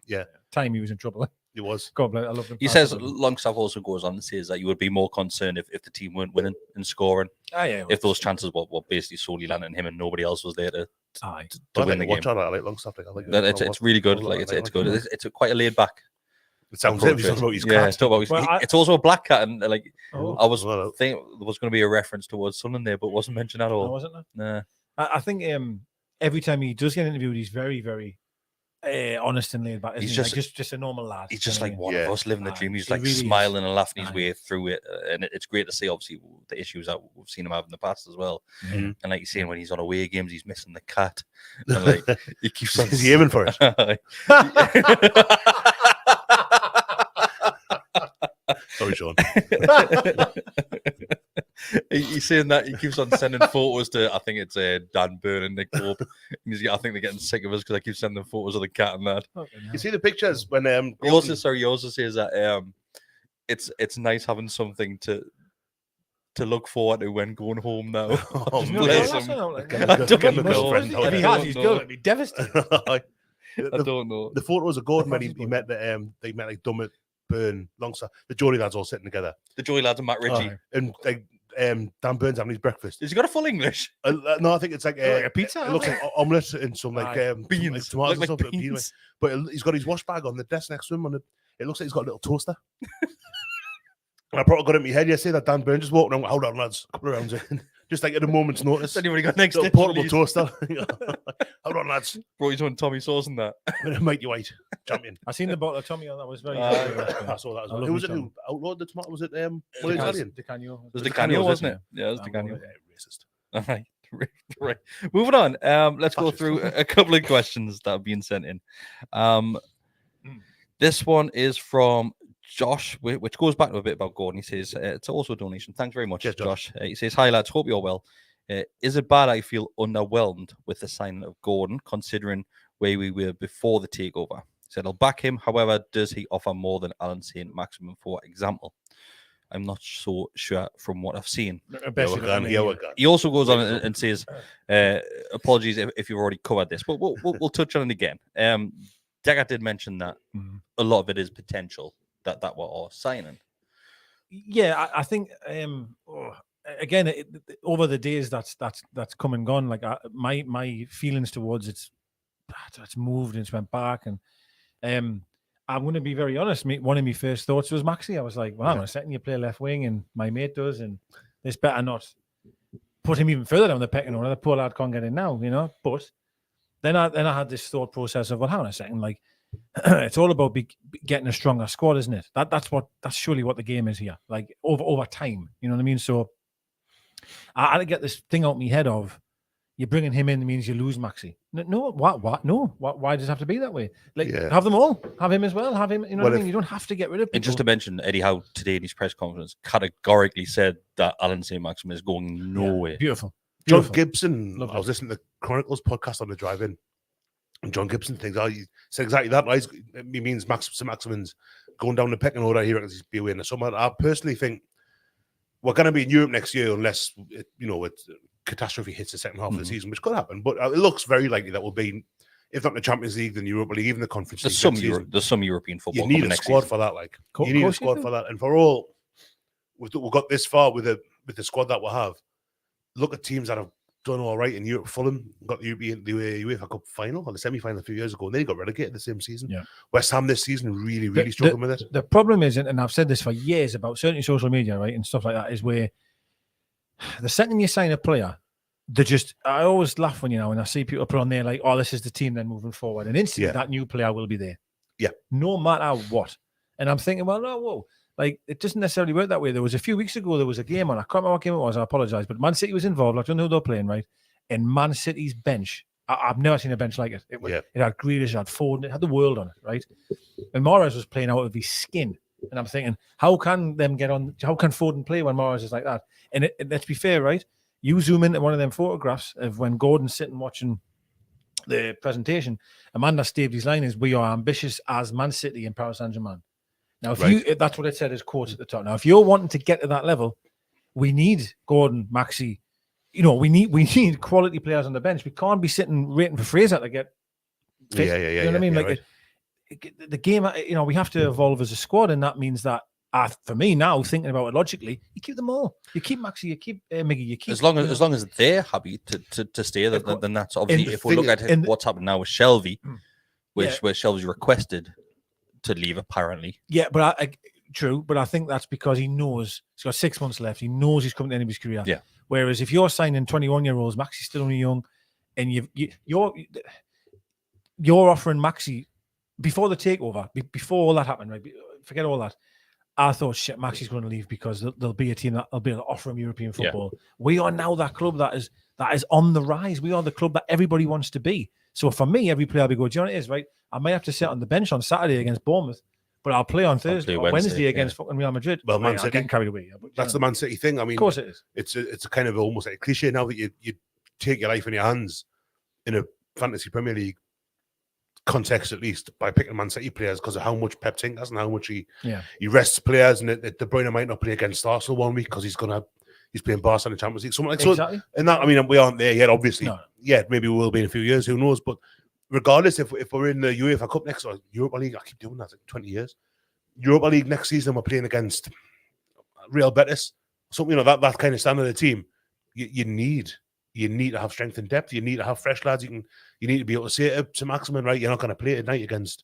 Yeah. Time he was in trouble. He was. God, I love him. He says Longstaff also goes on and says that you would be more concerned if the team weren't winning and scoring. If those chances were basically solely landing him and nobody else was there to win the game. I like Longstaff. It's really good. It's good. It's quite a laid back. It sounds like he's talking about his cat. It's also a black cat, and I was thinking there was going to be a reference towards Sunderland there, but it wasn't mentioned at all. No, wasn't there? Nah. I think every time he does get interviewed, he's very, very honest and laid back. He's just a normal lad. He's just like one of us living the dream. He's like really smiling and laughing his way through it, and it's great to see. Obviously, the issues that we've seen him have in the past as well. And like you're saying, when he's on away games, he's missing the cat, and like he keeps on aiming for it. Sorry, Sean. He's saying that he keeps on sending photos to, I think it's Dan Byrne and Nick Pope. I think they're getting sick of us because I keep sending them photos of the cat and that. You see the pictures when he also says that it's nice having something to look forward to when going home now. Bless him. If he had, he's going to be devastated. I don't know. The photos of Gordon when he met they met like Dummett, Byrne, Longstaff, the Geordie lads all sitting together. The Geordie lads and Matt Ritchie. And like Dan Byrne's having his breakfast. Has he got a full English? No, I think it's like a pizza. It looks like omelette and some like beans, like tomatoes like and stuff. beans. But he's got his wash bag on the desk next to him. It looks like he's got a little toaster. And I probably got it in my head yesterday that Dan Byrne just walking around. Hold on, lads, a couple of rounds in. Just like at a moment's notice. Anybody got next to portable toaster? Hold on, lads. Brought his own Tommy sauce and that. Mighty White champion. I seen the bottle of Tommy on that. Was very. I saw that as well. Who was it who outlawed the tomato? Was it Italian? DeCanio. It was DeCanio, wasn't it? Yeah, it was DeCanio. Racist. Right. Moving on. Let's go through a couple of questions that have been sent in. This one is from Josh, which goes back to a bit about Gordon. He says, it's also a donation. Thanks very much, Cheers, Josh. He says, hi, lads. Hope you're well. Is it bad I feel underwhelmed with the signing of Gordon, considering where we were before the takeover? He said, I'll back him. However, does he offer more than Alan St. Maximum, for example? I'm not so sure from what I've seen. He also goes on and says, apologies if you've already covered this, but we'll touch on it again. Deka did mention that a lot of it is potential that we're all signing. Yeah, I think again over the days that's come and gone. Like my feelings towards it's moved and it's went back, and I'm going to be very honest. One of my first thoughts was Maxi. I was like, well, I'm a second you play left wing, and my mate does, and this better not put him even further down the pecking order. The poor lad can't get in now, you know. But then I had this thought process of, well, hang on a second, like it's all about getting a stronger squad, isn't it? That's surely what the game is here. Like over time, you know what I mean? So I had to get this thing out of my head of, you're bringing him in means you lose Maxi. No, what? No, why does it have to be that way? Like, have them all. Have him as well. Have him. You know what I mean? You don't have to get rid of people. And just to mention, Eddie Howe today in his press conference categorically said that Alan St. Maxim is going nowhere. Yeah, beautiful. John Gibson. I was listening to the Chronicles podcast on the drive-in, and John Gibson thinks, he said exactly that. Right? He means St. Maximin's going down the pecking order. He reckons he's be away in the summer. I personally think we're going to be in Europe next year unless it's catastrophe hits the second half of the season, which could happen. But it looks very likely that will be, if not the Champions League, then Europa League, even the Conference League. There's some European football. You need a squad for that. You need a squad for that. And for all we've got this far with the squad that we have, look at teams that have done all right in Europe. Fulham got the UEFA Cup final or the semi-final a few years ago, and they got relegated the same season. Yeah. West Ham this season really struggling with it. The problem is, and I've said this for years about certainly social media, right, and stuff like that, is where the second you sign a player, I always laugh when I see people put on there like, oh, this is the team then moving forward, and instantly that new player will be there. Yeah. No matter what. And I'm thinking, well, no, whoa. Like, it doesn't necessarily work that way. There was a few weeks ago, there was a game on. I can't remember what game it was. I apologize. But Man City was involved. I don't know who they're playing, right? And Man City's bench, I've never seen a bench like it. It had Grealish, it had Foden, it had the world on it, right? And Mahrez was playing out of his skin. And I'm thinking, how can Foden play when Mahrez is like that? And let's be fair, right? You zoom into one of them photographs of when Gordon's sitting watching the presentation. Amanda Staveley's line is, "We are ambitious as Man City and Paris Saint-Germain." Now, if that's what it said as quotes at the top. Now, if you're wanting to get to that level, we need Gordon, Maxi. We need quality players on the bench. We can't be sitting waiting for Fraser to get fit. You know what I mean? Like the game, we have to evolve as a squad, and that means that. For me now, thinking about it logically, you keep them all. You keep Maxi, you keep Miggy, you keep as long as they're happy to stay. Then that's obviously. If we look at what's happened now with Shelvey, where Shelvey's requested to leave, apparently. Yeah, but true. But I think that's because he knows he's got 6 months left. He knows he's coming to the end of his career. Yeah. Whereas if you're signing 21-year-olds, Maxi's still only young, and you're offering Maxi before the takeover, before all that happened, right? Forget all that. I thought, shit, Maxi's going to leave because there'll be a team that'll be able to offer him European football. Yeah. We are now that club that is on the rise. We are the club that everybody wants to be. So for me, every player will be good. Do you know what it is, right? I may have to sit on the bench on Saturday against Bournemouth, but I'll play on Thursday or Wednesday against fucking Real Madrid. Well, Man City, getting carried away. But, that's the Man City thing. I mean, of course it is. It's a kind of almost like a cliche now that you take your life in your hands in a fantasy Premier League context, at least, by picking Man City players because of how much Pep Tink has and how much he rests players, and De Bruyne might not play against Arsenal 1 week because he's playing Barca in the Champions League, something like exactly. So. And that, I mean, we aren't there yet, obviously. No. Yeah, maybe we will be in a few years, who knows? But regardless, if we're in the UEFA Cup next or Europa League, I keep doing that, like 20 years. Europa League next season, we're playing against Real Betis, something that kind of standard of team. You need to have strength and depth. You need to have fresh lads. You need to be able to say to Maximin, right, you're not going to play tonight against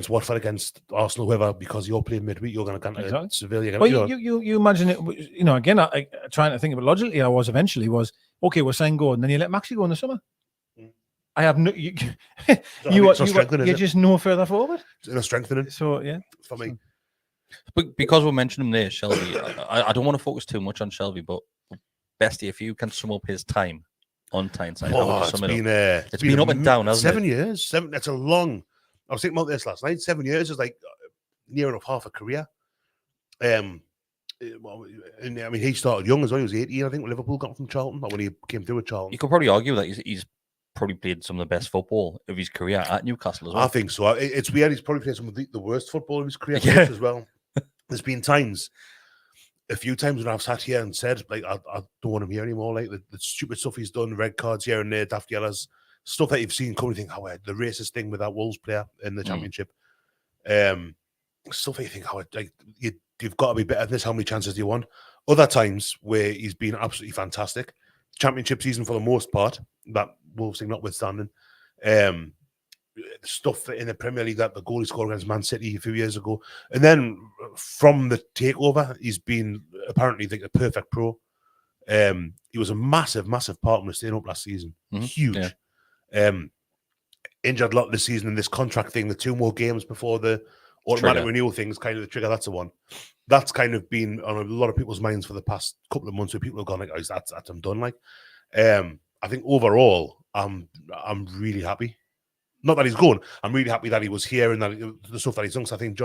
Watford, against Arsenal, whoever, because you're playing midweek. You're going to come to Sevilla. Well, you imagine it. Again, I trying to think of it logically. I was eventually okay. We're saying Gordon, then you let Maxi go in the summer. I have no. You're just no further forward. It's strengthening. So yeah, for me. But because we're mentioning him there, Shelvey, I don't want to focus too much on Shelvey, but Besty, if you can sum up his time on Tyneside, it's been up and down, hasn't 7 years. That's a long. I was thinking about this last night. 7 years is like near enough half a career. Well, and I mean, he started young as well. He was 18, I think, when Liverpool got him from Charlton. But when he came through with Charlton, You could probably argue that he's probably played some of the best football of his career at Newcastle as well. I think so. It's weird. He's probably played some of the worst football of his career as well. There's been a few times when I've sat here and said, like, I don't want him here anymore. Like the stupid stuff he's done, red cards here and there, daft yellows, stuff that you've seen come and think, the racist thing with that Wolves player in the Championship. Stuff that you think, like, you've got to be better than this. How many chances do you want? Other times where he's been absolutely fantastic. Championship season for the most part, that Wolves thing notwithstanding. Stuff in the Premier League, that the goal he scored against Man City a few years ago. And then from the takeover, he's been apparently the perfect pro. He was a massive, massive part of staying up last season. Huge. Yeah. Injured a lot this season in this contract thing, the 2 more games before the automatic renewal thing is kind of the trigger. That's the one. That's kind of been on a lot of people's minds for the past couple of months where people have gone like, oh, that's I'm done. Like, I think overall, I'm really happy. Not that he's gone. I'm really happy that he was here and that the stuff that he's done. So I think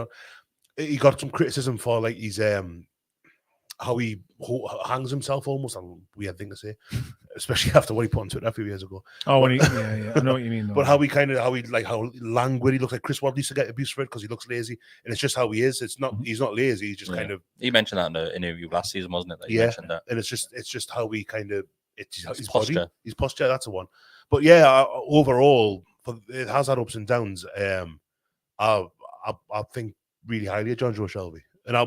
he got some criticism for like his how he hangs himself almost. A weird thing to say, especially after what he put on Twitter a few years ago. Oh, when I know what you mean. Though. But how languid he looks like. Chris Waddle used to get abuse for it because he looks lazy, and it's just how he is. It's not. He's not lazy. He's just kind of. He mentioned that in the interview last season, wasn't it? That he mentioned that. And it's just how he kind of. It's his posture. Body, his posture. That's the one. But yeah, overall, it has had ups and downs. I think really highly of Jonjo Shelvey, and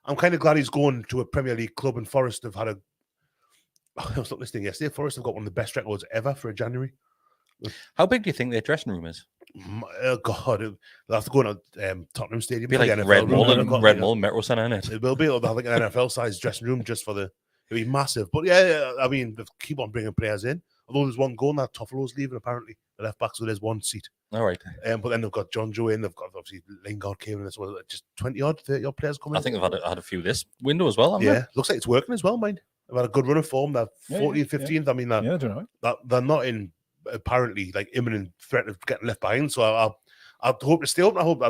I'm kind of glad he's going to a Premier League club, and Forest have had I was listening yesterday. Forest have got one of the best records ever for a January. How big do you think their dressing room is? Oh God, they'll have to go to Tottenham Stadium. It'll be like Red Bull Metro Centre, innit? It will be. They'll have like an NFL-sized dressing room just for the. It'll be massive. But yeah, I mean, they keep on bringing players in. Although there's one going, that Toffolo's leaving apparently. The left back, so there's one seat. All right. But then they've got Jonjo in. They've got obviously Lingard came in as well. Just 20-odd, 30-odd players coming. I think they've had a few this window as well. Haven't they? Looks like it's working as well, mind. They've had a good run of form. They're 14th, 15th. Yeah. I mean, I don't know. They're not in apparently like imminent threat of getting left behind. So I hope to stay up. I hope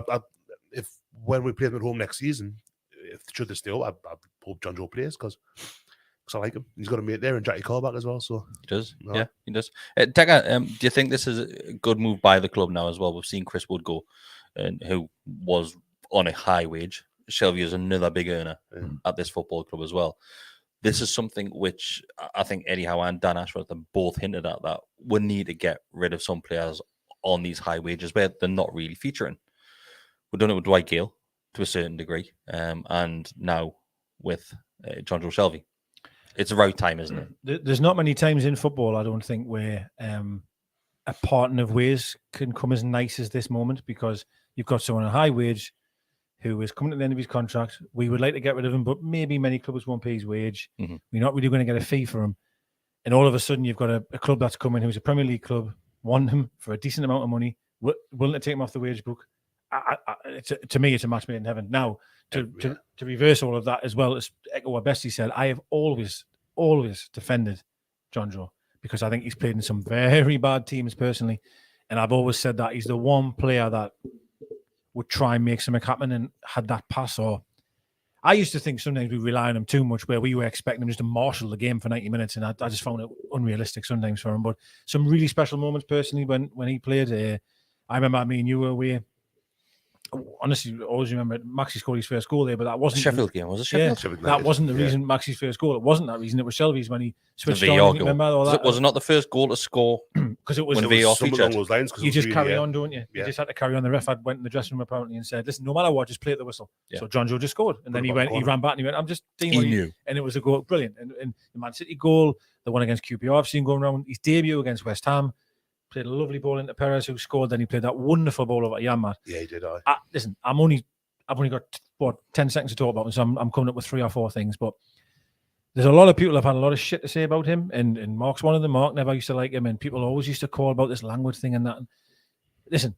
if when we play them at home next season, should they stay up, I hope Jonjo plays because I like him. He's got a mate there and Jackie Carr back as well. So he does. No. Yeah, he does. Deka, do you think this is a good move by the club now as well? We've seen Kris Wood go, who was on a high wage. Shelvey is another big earner at this football club as well. This is something which I think Eddie Howe and Dan Ashworth have both hinted at, that we need to get rid of some players on these high wages where they're not really featuring. We've done it with Dwight Gale to a certain degree, and now with Jonjo Shelvey. It's the right time, isn't it? There's not many times in football, I don't think, where a parting of ways can come as nice as this moment, because you've got someone on a high wage who is coming to the end of his contract. We would like to get rid of him, but maybe many clubs won't pay his wage. We're not really going to get a fee for him. And all of a sudden, you've got a club that's coming who's a Premier League club, want him for a decent amount of money, willing to take him off the wage book. To me, it's a match made in heaven. Now, to reverse all of that as well, as echo what Besty said, I have always defended Jonjo because I think he's played in some very bad teams personally, and I've always said that he's the one player that would try and make something happen and had that pass. Or I used to think sometimes we rely on him too much, where we were expecting him just to marshal the game for 90 minutes, and I just found it unrealistic sometimes for him. But some really special moments personally when he played. I remember me and you were away. Honestly, I always remember Maxi scored his first goal there, but that wasn't Sheffield game, was it? Sheffield? Yeah, that wasn't the reason Maxi's first goal. It wasn't that reason. It was Shelvey's when he switched the on. Remember all that? Was it not the first goal to score? Because it was when VAR featured. You just carry on, don't you? You just had to carry on. The ref went in the dressing room apparently and said, "Listen, no matter what, just play at the whistle." Yeah. So Jonjo just scored, and then he ran back and he went, "I'm just doing what he knew," and it was a goal, brilliant. And the Man City goal, the one against QPR, I've seen going around. His debut against West Ham. Played a lovely ball into Perez, who scored. Then he played that wonderful ball over Yanmat. Yeah, he did. Listen, I've only got 10 seconds to talk about him, so I'm coming up with 3 or 4 things. But there's a lot of people have had a lot of shit to say about him, and Mark's one of them. Mark never used to like him, and people always used to call about this language thing and that. And listen,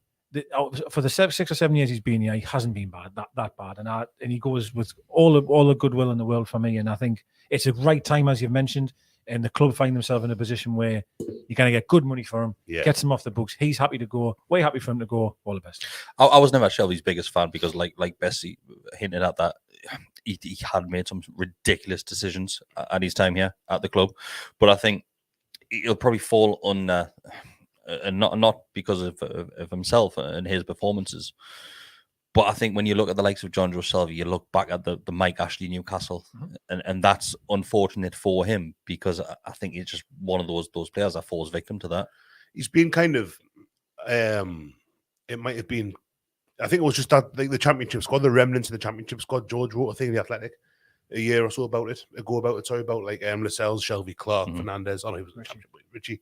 for the 6 or 7 years he's been here, he hasn't been bad, that bad, and he goes with all the goodwill in the world for me. And I think it's a right time, as you've mentioned. and the club find themselves in a position where you're going to get good money for him, gets him off the books. He's happy to go. We're happy for him to go. All the best. I was never Shelvey's biggest fan because, like Bessie hinted at, that he had made some ridiculous decisions at his time here at the club. But I think he'll probably fall under, and not because of himself and his performances. But I think when you look at the likes of Jonjo Shelvey, you look back at the Mike Ashley Newcastle, and that's unfortunate for him because I think he's just one of those players that falls victim to that. He's been kind of, it might have been, I think it was just that the championship squad, the remnants of the championship squad. George wrote a thing in The Athletic a year or so about like Lascelles, Shelvey, Clark, Fernandez. Oh no, he was Richie.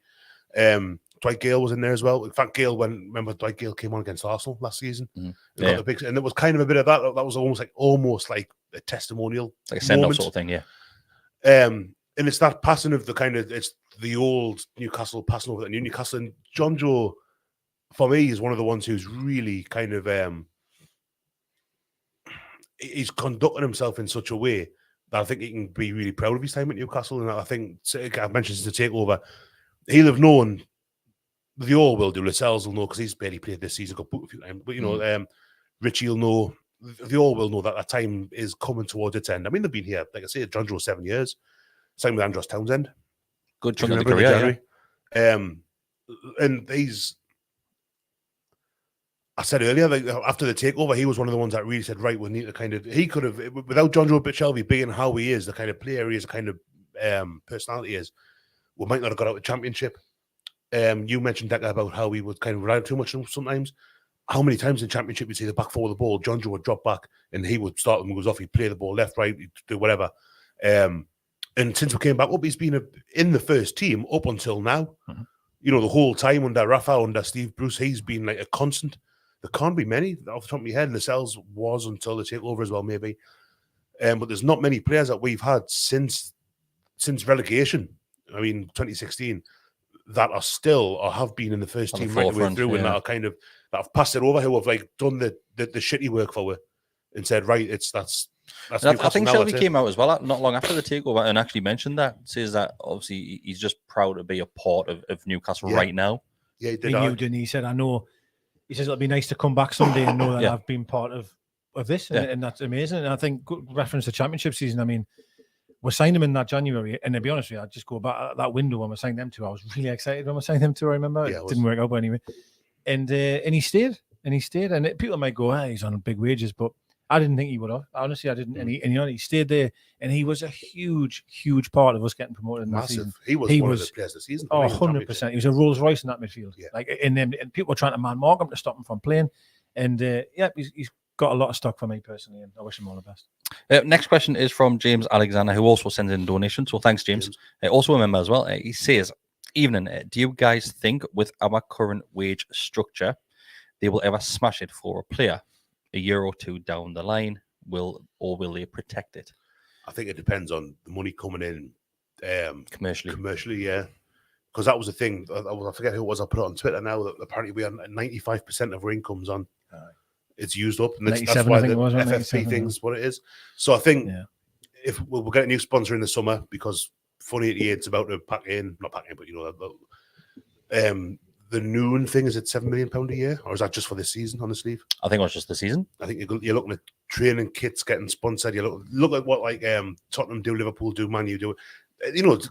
Dwight Gale was in there as well. In fact, remember Dwight Gale came on against Arsenal last season. And it was kind of a bit of that. That was almost like a testimonial, like a send-off sort of thing, yeah. And it's that passing of it's the old Newcastle passing over the new Newcastle. And Jonjo, for me, is one of the ones who's really kind of he's conducting himself in such a way that I think he can be really proud of his time at Newcastle. And I think I've mentioned since the takeover, he'll have known. They all will do. Lascelles will know because he's barely played this season, got booked a few times. But Richie will know. They all will know that time is coming towards its end. I mean, they've been here, like I say, Jonjo 7 years. Same with Andros Townsend. Good chunk of the career. And I said earlier, like, after the takeover, he was one of the ones that really said, right, we need to kind of. He could have, without Jonjo Shelvey being how he is, the kind of player he is, the kind of personality he is, we might not have got out of the championship. You mentioned Deka about how he would kind of rely too much sometimes. How many times in the championship you'd see the back four of the ball, Jonjo would drop back and he would start and goes off, he'd play the ball left, right, he'd do whatever. And since we came back up, he's been in the first team up until now. The whole time under Rafa, under Steve Bruce, he's been like a constant. There can't be many off the top of my head. Lascelles was until the takeover as well, maybe. But there's not many players that we've had since relegation. I mean, 2016. That are still or have been in the first team right the way through, and that are kind of that have passed it over, who have like done the shitty work for it and said, right, that's. I think Shelvey came out as well not long after the takeover and actually mentioned that, says that obviously he's just proud to be a part of Newcastle right now. Yeah, he did. He knew, didn't he? He said, I know. He says it'll be nice to come back someday and know that I've been part of this, and that's amazing. And I think good reference to championship season. I mean, we signed him in that January, and to be honest with you, I'd just go back at that window when we signed them two. I was really excited when we signed them two. I remember it didn't work out, but anyway, and he stayed, and people might go, he's on big wages, but I didn't think he would have. Honestly, I didn't. And he stayed there, and he was a huge part of us getting promoted in that season. He was one of the players this season. 100%. He was a Rolls Royce in that midfield. Yeah. And people were trying to man mark him to stop him from playing, and he's got a lot of stock for me personally, and I wish him all the best. Next question is from James Alexander, who also sends in donations. So thanks, James. Also a member as well. He says, evening, do you guys think with our current wage structure, they will ever smash it for a player a year or two down the line? Will they protect it? I think it depends on the money coming in commercially, yeah. Because that was the thing. I forget who it was. I put it on Twitter now that apparently we are 95% of our incomes on. It's used up, and that's why the FFP thing's what it is. So I think if we'll get a new sponsor in the summer, because Funny 88's about to not pack in, but the Noon thing, is it £7 million a year, or is that just for this season on the sleeve? I think it was just the season. I think you're looking at training kits getting sponsored. You look at what like Tottenham do, Liverpool do, Man U do.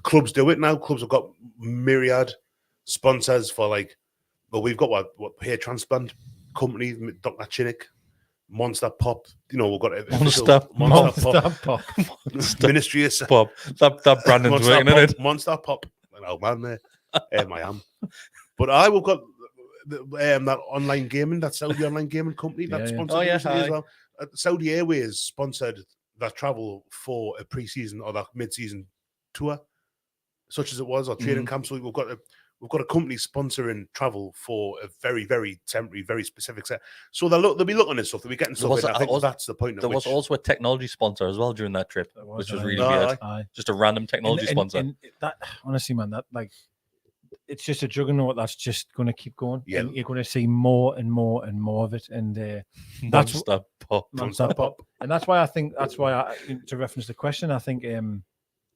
Clubs do it now. Clubs have got myriad sponsors for we've got what hair transplant company, Dr. Chinnick, Monster Pop. We've got Monster Pop. Ministry of Pop. That branding's working, isn't it? Monster Pop. Oh man, there. I am. But we've got that online gaming, that Saudi online gaming company that sponsored as well. Saudi Airways sponsored that travel for a pre-season or that mid-season tour, such as it was, or training camp. So we've got a company sponsoring travel for a very, very temporary, very specific set. So they'll be looking at stuff. They'll be getting stuff. I think that's the point. There was also a technology sponsor as well during that trip, which was really weird. Just a random technology sponsor. And that, honestly, man, it's just a juggernaut that's just going to keep going. Yeah. And you're going to see more and more and more of it. And that's non-stop pop. And that's why I think, to reference the question, I think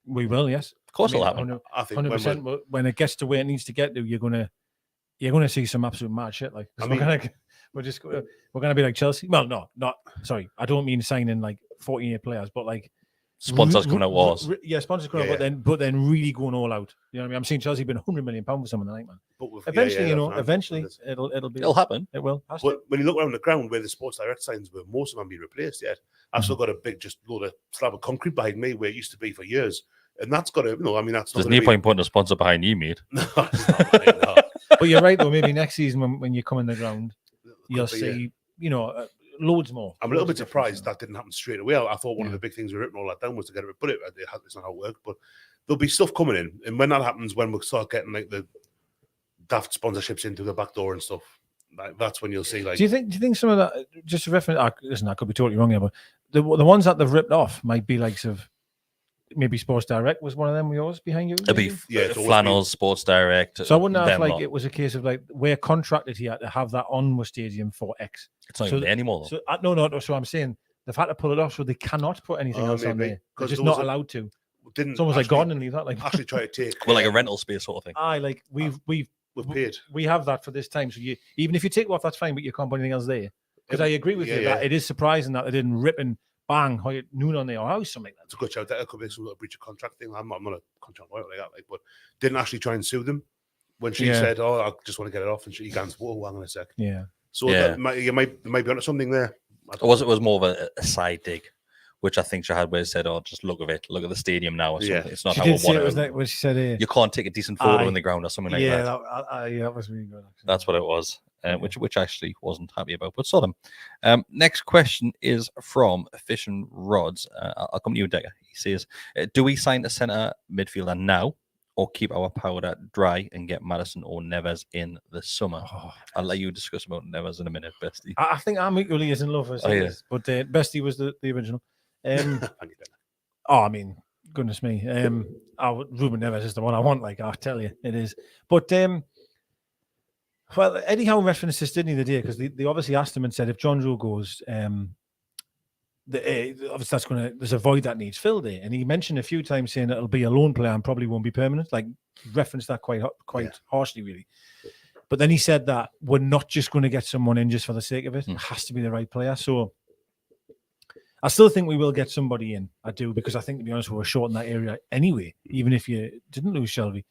We will, yes. Of course, it'll happen. I think 100%. When it gets to where it needs to get to, you're gonna see some absolute mad shit. Like, we're gonna be like Chelsea. Well, not sorry. I don't mean signing like 14-year players, but like sponsors coming out wars. Sponsors coming out, but then really going all out. You know what I mean? I'm seeing Chelsea been £100 million for someone like, man. Eventually, it'll happen. It will. But when you look around the ground where the Sports Direct signs were, most of them have been replaced yet. I've still got a big just load of slab of concrete behind me where it used to be for years. And that's got to, that's not. There's no point putting a sponsor behind you, mate. No, it's not right, no. But you're right, though. Maybe next season when you come in the ground, you'll see, loads more. I'm a little bit surprised that didn't happen straight away. I thought one of the big things we ripping all that down was to get it, but it's not how it worked. But there'll be stuff coming in, and when that happens, when we start getting like the daft sponsorships into the back door and stuff, that's when you'll see. Like, do you think some of that? Just a reference. Listen, I could be totally wrong here, but the ones that they've ripped off might be like of. Maybe Sports Direct was one of them. Yours behind you. It'd be Flannels, Sports Direct. So I wouldn't have like it was a case of like we're contracted here to have that on the stadium for X. It's not even there anymore. So no. So I'm saying they've had to pull it off, so they cannot put anything else on there. They're just not allowed to. It's almost like gone and leave that. Like actually try to take like a rental space sort of thing. Like we've paid. We have that for this time. So even if you take it off, that's fine, but you can't put anything else there. Because I agree with you that it is surprising that they didn't rip and bang, noon on there, or something like that. It's a good shout. That could be some sort of breach of contract thing. I'm not a contract lawyer like that, but didn't actually try and sue them when she said, "Oh, I just want to get it off," and she goes, "Whoa, hang on a sec." Yeah. So you might be onto something there. It was more of a side dig, which I think she had where it said, "Oh, just look at the stadium now." Or something. It's not she how I want it. Was like when she said, "You can't take a decent photo in the ground" or something like that. That was really good. Actually. That's what it was. Which I actually wasn't happy about, but saw them. Next question is from Fish and Rods. I'll come to you, Deka. He says, do we sign a centre midfielder now or keep our powder dry and get Madison or Neves in the summer? I'll let you discuss about Neves in a minute, Bestie. I think I'm equally as in love as he is, but Bestie was the original. I mean, goodness me. Ruben Neves is the one I want, like I tell you, it is. But well, Eddie Howe referenced this, didn't he, the day? Because they obviously asked him and said if Jonjo goes, obviously there's a void that needs filled there. And he mentioned a few times saying it'll be a loan player and probably won't be permanent. Like, referenced that quite harshly, really. But then he said that we're not just going to get someone in just for the sake of it. It has to be the right player. So I still think we will get somebody in. I do, because I think, to be honest, we're short in that area anyway, even if you didn't lose Shelvey.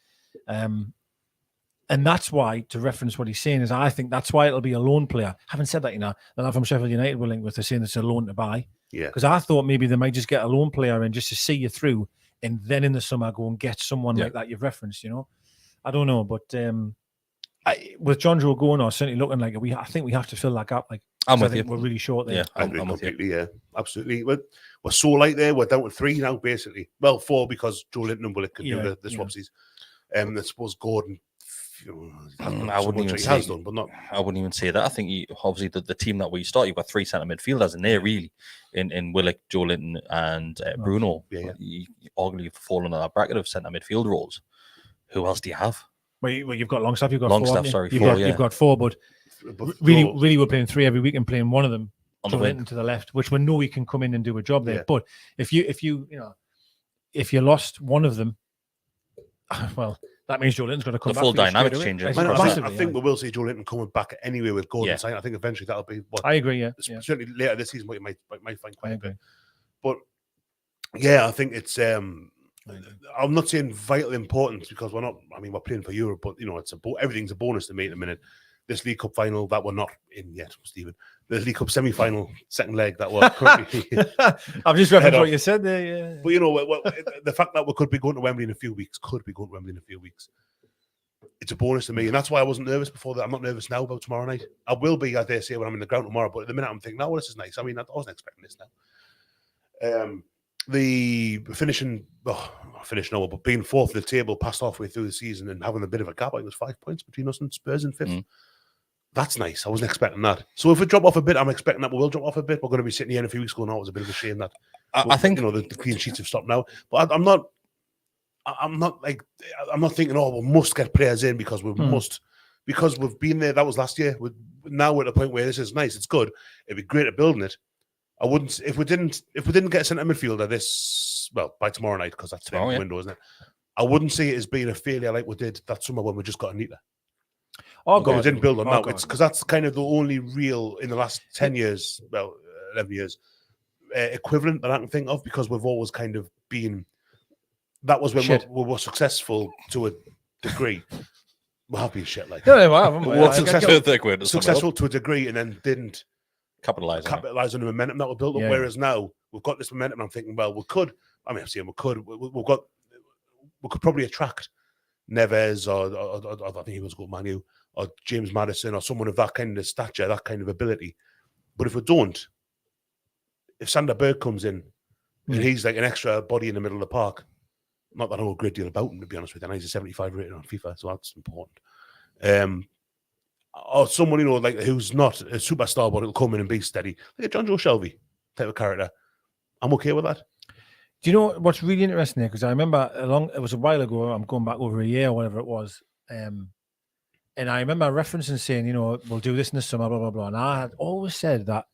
And that's why, to reference what he's saying, is I think that's why it'll be a loan player. Having said that, the lad from Sheffield United were linked with, they're saying it's a loan to buy. Yeah. Because I thought maybe they might just get a loan player in just to see you through, and then in the summer go and get someone like that you've referenced. I don't know, but with Jonjo going or certainly looking like it, I think we have to fill that gap. Like, I'm with you. We're really short there. Yeah, I agree completely. Yeah, absolutely. We're so light there. We're down to 3 now, basically. Well, 4 because Joe Linton and Willock can do the swapsies. I suppose Gordon. I wouldn't even say that. I think obviously the team that we start, you've got 3 centre midfielders in there, really, in Willock, Joe Linton, and Bruno. You arguably fall under that bracket of centre midfield roles. Who else do you have? Well, you've got Longstaff. You've got Longstaff. 4, sorry, you've got 4, but really, we're playing 3 every week and playing one of them on Joe Linton to the left, which we know he can come in and do a job there. Yeah. But if you lost one of them, well. That means Joe Linton's going to come back. The full dynamic changes. I think we will see Joe Linton coming back anyway with Gordon signing. I think eventually that'll be what I agree. Yeah, certainly later this season, what you might find quite a bit. But yeah, I think it's. I'm not saying vital importance because we're not. I mean, we're playing for Europe, but it's everything's a bonus to me at the minute. This League Cup final that we're not in yet, Stephen. The League Cup semi-final second leg that we're currently. I've just referenced what you said there. Yeah. But the fact that we could be going to Wembley in a few weeks, it's a bonus to me, and that's why I wasn't nervous before that. I'm not nervous now about tomorrow night. I will be, I dare say, when I'm in the ground tomorrow. But at the minute, I'm thinking, this is nice. I mean, I wasn't expecting this now. The finishing but being 4th of the table, past halfway through the season, and having a bit of a gap. I think it was 5 points between us and Spurs in 5th. That's nice. I wasn't expecting that. So if we drop off a bit, I'm expecting that we will drop off a bit. We're going to be sitting here in a few weeks going, it was a bit of a shame that I think the clean sheets have stopped now. But I'm not thinking, we must get players in because we must, because we've been there. That was last year. Now we're at a point where this is nice. It's good. It'd be great at building it. I wouldn't if we didn't get a centre midfielder by tomorrow night, because that's the window, isn't it? I wouldn't see it as being a failure like we did that summer when we just got Anita. Oh, God, we didn't build on that. It's because that's kind of the only real in the last 10 years, 11 years, equivalent that I can think of, because we've always kind of been. That was when we were successful to a degree. We have been shit like that. Successful to a degree, and then didn't capitalize on the momentum that we built up. Whereas now we've got this momentum. I'm thinking, well, we could. I mean, I'm saying we could. We could probably attract Neves or I think he was called Manu or James Maddison or someone of that kind of stature, that kind of ability. But if we don't, if Sander Berg comes in and he's like an extra body in the middle of the park, not that I know a great deal about him, to be honest with you, and he's a 75 rated on FIFA, so that's important. Or someone, like who's not a superstar, but it'll come in and be steady, like a Jonjo Shelvey type of character. I'm okay with that. Do you know what's really interesting there? Because I remember it was a while ago, I'm going back over a year or whatever it was, and I remember referencing saying, we'll do this in the summer, blah, blah, blah. And I had always said that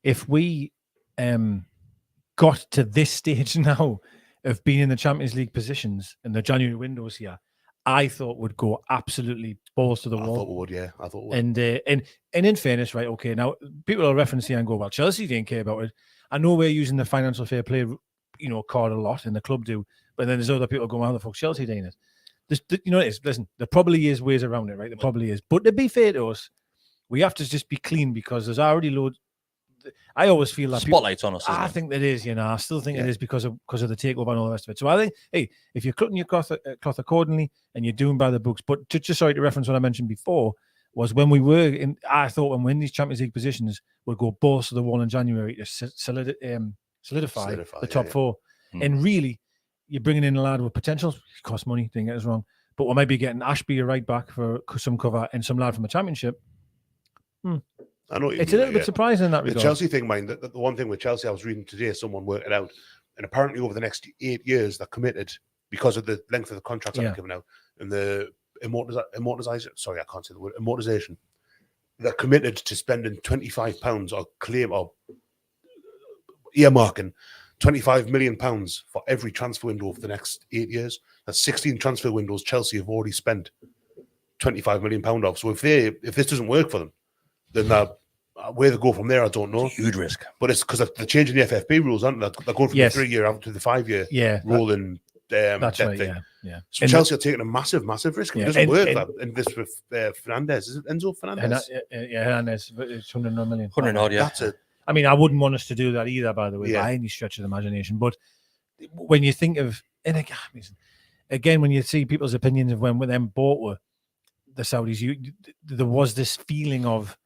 if we got to this stage now of being in the Champions League positions in the January windows here, I thought would go absolutely balls to the wall. I thought we would, yeah. I thought we would. And in fairness, right, okay, now people will reference here and go, well, Chelsea didn't care about it. I know we're using the financial fair play card a lot, and the club do, but then there's other people going, how the fuck Chelsea doing it? Listen, there probably is ways around it, right? There probably is. But to be fair to us, we have to just be clean, because there's already loads. I always feel that spotlight's on us. I think that is, I still think it is because of the takeover and all the rest of it. So I think, hey, if you're cutting your cloth accordingly and you're doing by the books, but just sorry to reference what I mentioned before, was when we were in, I thought when we're in these Champions League positions, we'll go balls to the wall in January to solidify the top four. And really, you're bringing in a lad with potential. It costs money, don't get us wrong. But we might be getting Ashby a right back for some cover and some lad from a championship. I know it's a little bit surprising in that regard. The Chelsea thing, mind, the one thing with Chelsea, I was reading today, someone worked it out. And apparently over the next 8 years, they're committed, because of the length of the contracts that are given out and the amortization, sorry, I can't say the word, amortization. They're committed to spending £25 or earmarking £25 million for every transfer window over the next 8 years. That's 16 transfer windows Chelsea have already spent £25 million off. So if this doesn't work for them, then where they go from there, I don't know. Huge risk. But it's because they're changing the FFP rules, aren't they? They're going from the 3-year out to the 5-year rolling that's right, thing. Yeah. So Chelsea are taking a massive risk. It doesn't work that. And this with Fernandez. Is it Enzo Fernandez? Hernandez. It's 100 million. 100 odd, yeah. That's it. I mean, I wouldn't want us to do that either, by the way, by any stretch of the imagination. But when you think of, and again, when you see people's opinions of when them bought the Saudis, there was this feeling of,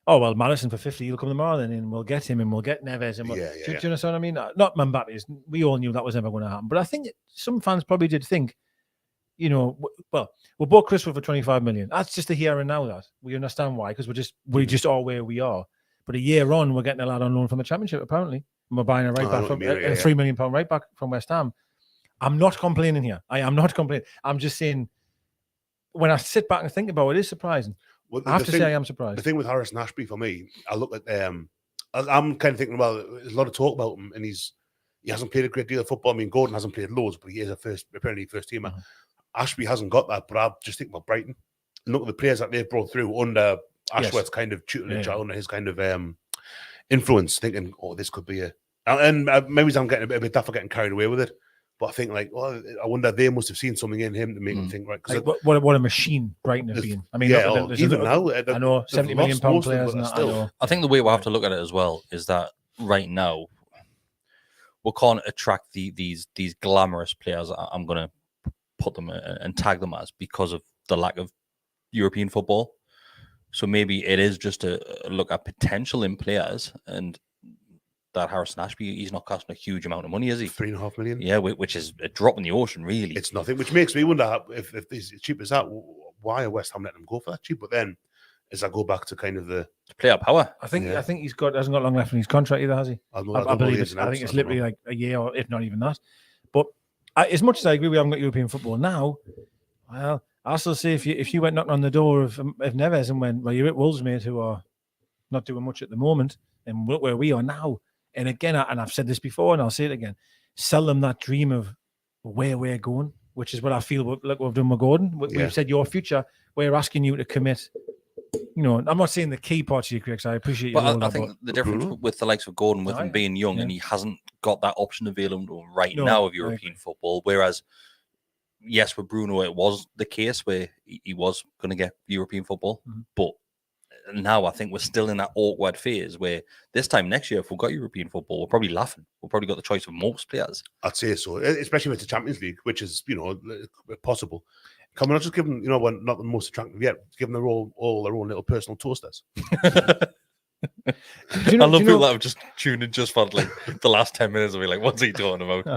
oh, well, Madison for 50, he'll come tomorrow then, and we'll get him, and we'll get Neves. And do you understand what I mean? Not Mbappe. We all knew that was never going to happen. But I think some fans probably did think, well, we bought Kris for 25 million. That's just a here and now, that. We understand why, because we just are where we are. But a year on, we're getting a lad on loan from the Championship, apparently. And we're buying a right back from a £3 million right back from West Ham. I'm not complaining here. I am not complaining. I'm just saying, when I sit back and think about it, it is surprising. Well, I have to say I am surprised. The thing with Harrison Ashby, for me, I look at I'm kind of thinking, well, there's a lot of talk about him, and he hasn't played a great deal of football. I mean, Gordon hasn't played loads, but he is apparently first teamer. Mm-hmm. Ashby hasn't got that, but I just think about Brighton. And look at the players that they've brought through under Ashworth's kind of tutelage, under his kind of influence, thinking, oh, this could be and maybe I'm getting a bit daft for getting carried away with it. But I think, I wonder, they must have seen something in him to make them think, right? What a machine Brighton have been. I mean, even now, I know £70 million players. I think the way we have to look at it as well is that right now we can't attract these glamorous players. I'm going to put them and tag them as, because of the lack of European football. So maybe it is just a look at potential in players, and that Harrison Ashby, he's not costing a huge amount of money, is he? 3.5 million. Yeah, which is a drop in the ocean, really. It's nothing, which makes me wonder if it's as cheap as that, why are West Ham letting him go for that cheap? But then, as I go back to kind of the player power, I think he's hasn't got long left in his contract either, has he? I believe it's. I think it's literally like a year, or if not even that. But as much as I agree we haven't got European football now, well, I still say if you went knocking on the door of Neves and went, well, you're at Wolves, mate, who are not doing much at the moment, and look where we are now. And again, and I've said this before, and I'll say it again: sell them that dream of where we're going, which is what I feel. Look, what we've done with Gordon. We've said your future. We're asking you to commit. You know, I'm not saying the key parts of your career, because I appreciate you. But I think the difference with the likes of Gordon, with him being young, and he hasn't got that option available now of European football. Whereas, yes, with Bruno, it was the case where he was going to get European football. But now I think we're still in that awkward phase where this time next year, if we've got European football, we're probably laughing. We've probably got the choice of most players. I'd say so, especially with the Champions League, which is, you know, possible. Can we not just give them, you know, well, not the most attractive yet, give them all their own little personal toasters? I love people that have just tuned in just for like the last 10 minutes and be like, what's he talking about?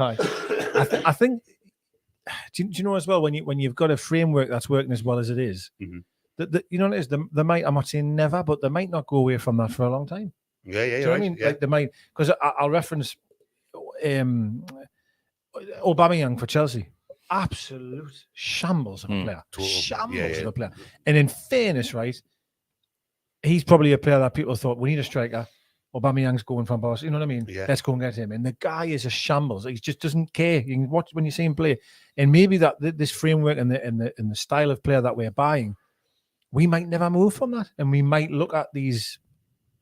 I think, do you know as well, when you've got a framework that's working as well as it is, that you know what it is, they might, I'm not saying never, but they might not go away from that for a long time. Yeah, do you know what I mean? Like they might, because I'll reference Aubameyang for Chelsea. Absolute shambles of a player. Shambles of a player. And in fairness, right, he's probably a player that people thought, we need a striker. Aubameyang's going from Barca. You know what I mean? Let's go and get him. And the guy is a shambles. He just doesn't care. You can watch when you see him play. And maybe that this framework and the style of player that we're buying, we might never move from that. And we might look at these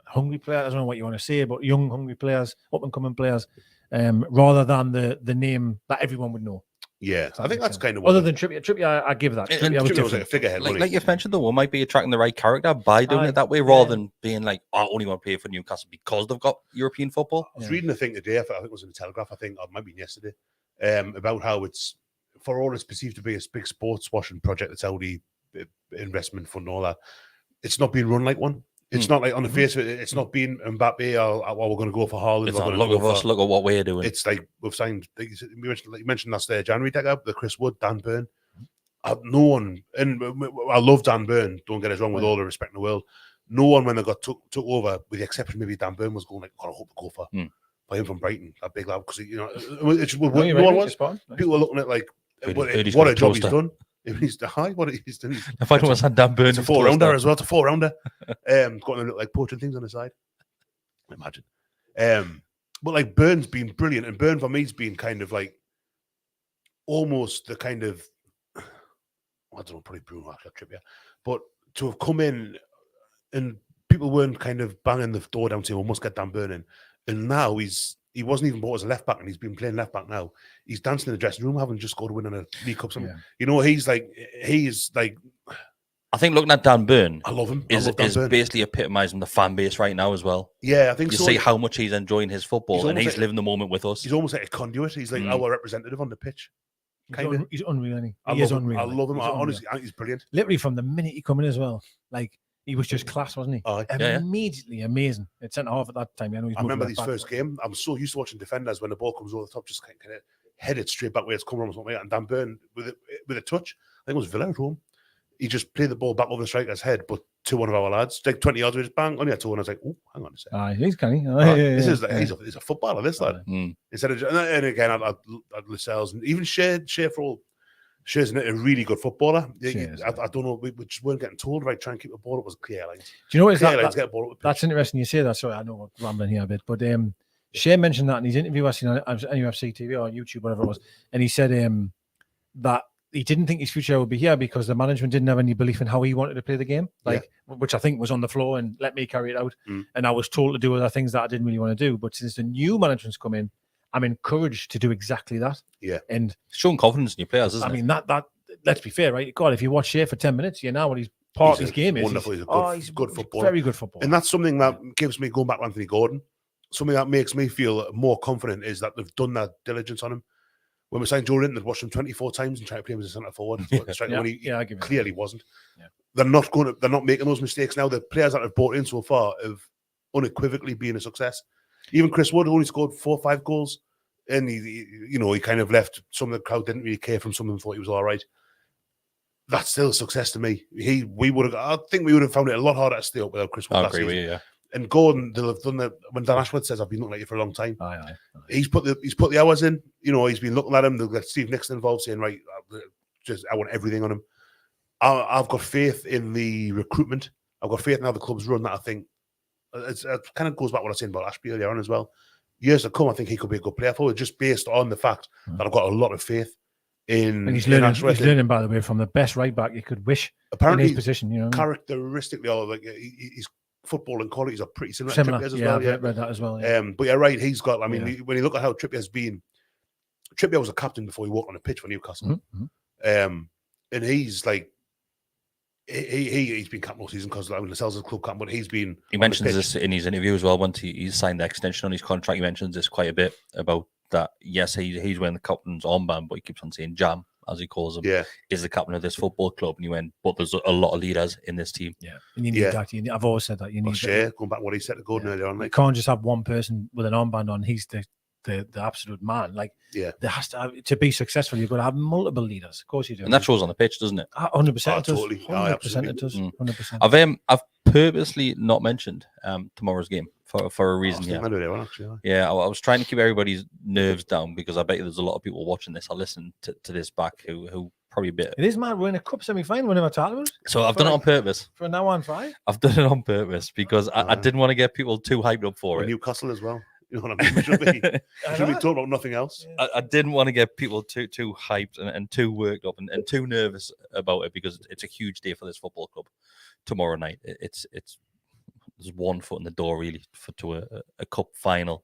hungry players, I don't know what you want to say, but young, hungry players, up-and-coming players, rather than the name that everyone would know. Yeah, I think that's kind of other than Trippier. I give that. Trippier was like a figurehead. Like you've mentioned, though, we might be attracting the right character by doing it that way, rather than being like, I only want to play for Newcastle because they've got European football. I was reading a thing today. I think it was in the Telegraph. I think, or maybe yesterday, about how it's, for all it's perceived to be a big sports washing project, the Saudi investment fund and all that, it's not being run like one. It's not like on the face of it, it's not being Mbappe or we're going to go for Haaland. It's not, look at us, look at what we're doing. It's like we've signed, you mentioned last January, Deka, the Chris Wood, Dan Burn. No one, and I love Dan Burn, don't get us wrong, with all the respect in the world. No one, when they got took over, with the exception maybe Dan Burn, was going like, God, I hope they go for him from Brighton, that big lad, because, you know, no one was. People were looking at like, what a job he's done. He's high. What he's done. If I was had Dan Burn, it's a 4-rounder as well. It's a 4-rounder. Got to look like poaching things on the side. Imagine. But like Burn's been brilliant, and Burn for me's been kind of like almost the kind of, I don't know, probably Bruno after Trippier, but to have come in and people weren't kind of banging the door down saying, "We must get Dan Burn in," and now he wasn't even bought as a left back, and he's been playing left back now. He's dancing in the dressing room, having just scored a win on a League Cup. You know, he's like. I think looking at Dan Burn, I love him. Is basically epitomising the fan base right now as well. Yeah, I think you so. see how much he's enjoying his football, and he's living the moment with us. He's almost like a conduit. He's like our representative on the pitch. He's unreal. He is unreal. I love him. Honestly, I think he's brilliant. Literally from the minute he come in as well, like. He was just class, wasn't he? Immediately amazing. At centre half at that time. I remember his first game. I'm so used to watching defenders when the ball comes over the top, just kind of head it straight back where it's coming from, something like that. And Dan Burn with a touch, I think it was Villa at home. He just played the ball back over the striker's head, but to one of our lads, like 20 yards, just bang on your toe, and I was like, "Oh, hang on a second." He's canny. He's a footballer, this lad. Instead of, and again, I Lascelles and even Shea for all. Shea's a really good footballer. I don't know. We just weren't getting told, right? Try and keep the ball up was clear lines. Do you know what? That's interesting you say that. Sorry, I know we're rambling here a bit, but Shea mentioned that in his interview I seen on NUFC TV or YouTube, whatever it was, and he said that he didn't think his future would be here because the management didn't have any belief in how he wanted to play the game, which I think was on the floor and let me carry it out. And I was told to do other things that I didn't really want to do. But since the new management's come in, I'm encouraged to do exactly that. Yeah. And showing confidence in your players, isn't it? I mean, that let's be fair, right? God, if you watch Shea for 10 minutes, you know what he's part of his game is. Wonderful. He's a good footballer. Very good footballer. And that's something that gives me, going back to Anthony Gordon, something that makes me feel more confident is that they've done that diligence on him. When we signed Joe Linton, they'd watched him 24 times and tried to play him as a centre forward. When he clearly wasn't. Yeah. They're not making those mistakes now. The players that have brought in so far have unequivocally been a success. Even Chris Wood only scored 4 or 5 goals. And he kind of left. Some of the crowd didn't really care from some of them, thought he was all right. That's still a success to me. I think we would have found it a lot harder to stay up without Chris Wood. I agree with you, yeah. And Gordon, they'll have done that. When Dan Ashworth says, "I've been looking at you for a long time," he's put the hours in. You know, he's been looking at him. They'll get Steve Nixon involved, saying, "Right, I want everything on him." I've got faith in the recruitment. I've got faith in how the club's run. That I think it kind of goes back to what I was saying about Ashby earlier on as well. years to come, I think he could be a good player for it, just based on the fact that I've got a lot of faith in. And he's in learning. Ashworth. He's learning, by the way, from the best right back you could wish Apparently, in his position. You know, characteristically, like his footballing qualities are pretty similar. similar. To Trippier's as Yeah, well. I've read that as well. Yeah. But you're right. He's got. I mean, Yeah. when you look at how Trippier's been, Trippier was a captain before he walked on a pitch for Newcastle. Mm-hmm. And he's like, he's been captain all season because Lascelles is club captain, but he's been. He mentions this in his interview as well. Once he signed the extension on his contract, he mentions this quite a bit about that. Yes, he's wearing the captain's armband, but he keeps on saying Jam, as he calls him, is the captain of this football club. And he went, but there's a lot of leaders in this team. Yeah, and you need that. I've always said that you need. Going back to what he said to Gordon earlier on, you can't just have one person with an armband on. He's the absolute man. Like, there has to be successful. You've got to have multiple leaders. Of course you do, and that shows on the pitch, doesn't it? 100%. Totally. 100% it does. 100%. I've purposely not mentioned tomorrow's game for a reason. I was trying to keep everybody's nerves down because I bet you there's a lot of people watching this. I listen to this back who probably a bit. It is mad. We're in a cup semi-final. We're never talking. So I've done it on purpose for an hour and 5. I've done it on purpose because I didn't want to get people too hyped up for it. Newcastle as well. You know what I mean? We should be talking about nothing else. I didn't want to get people too hyped and too worked up and too nervous about it because it's a huge day for this football club tomorrow night. It's there's one foot in the door really to a cup final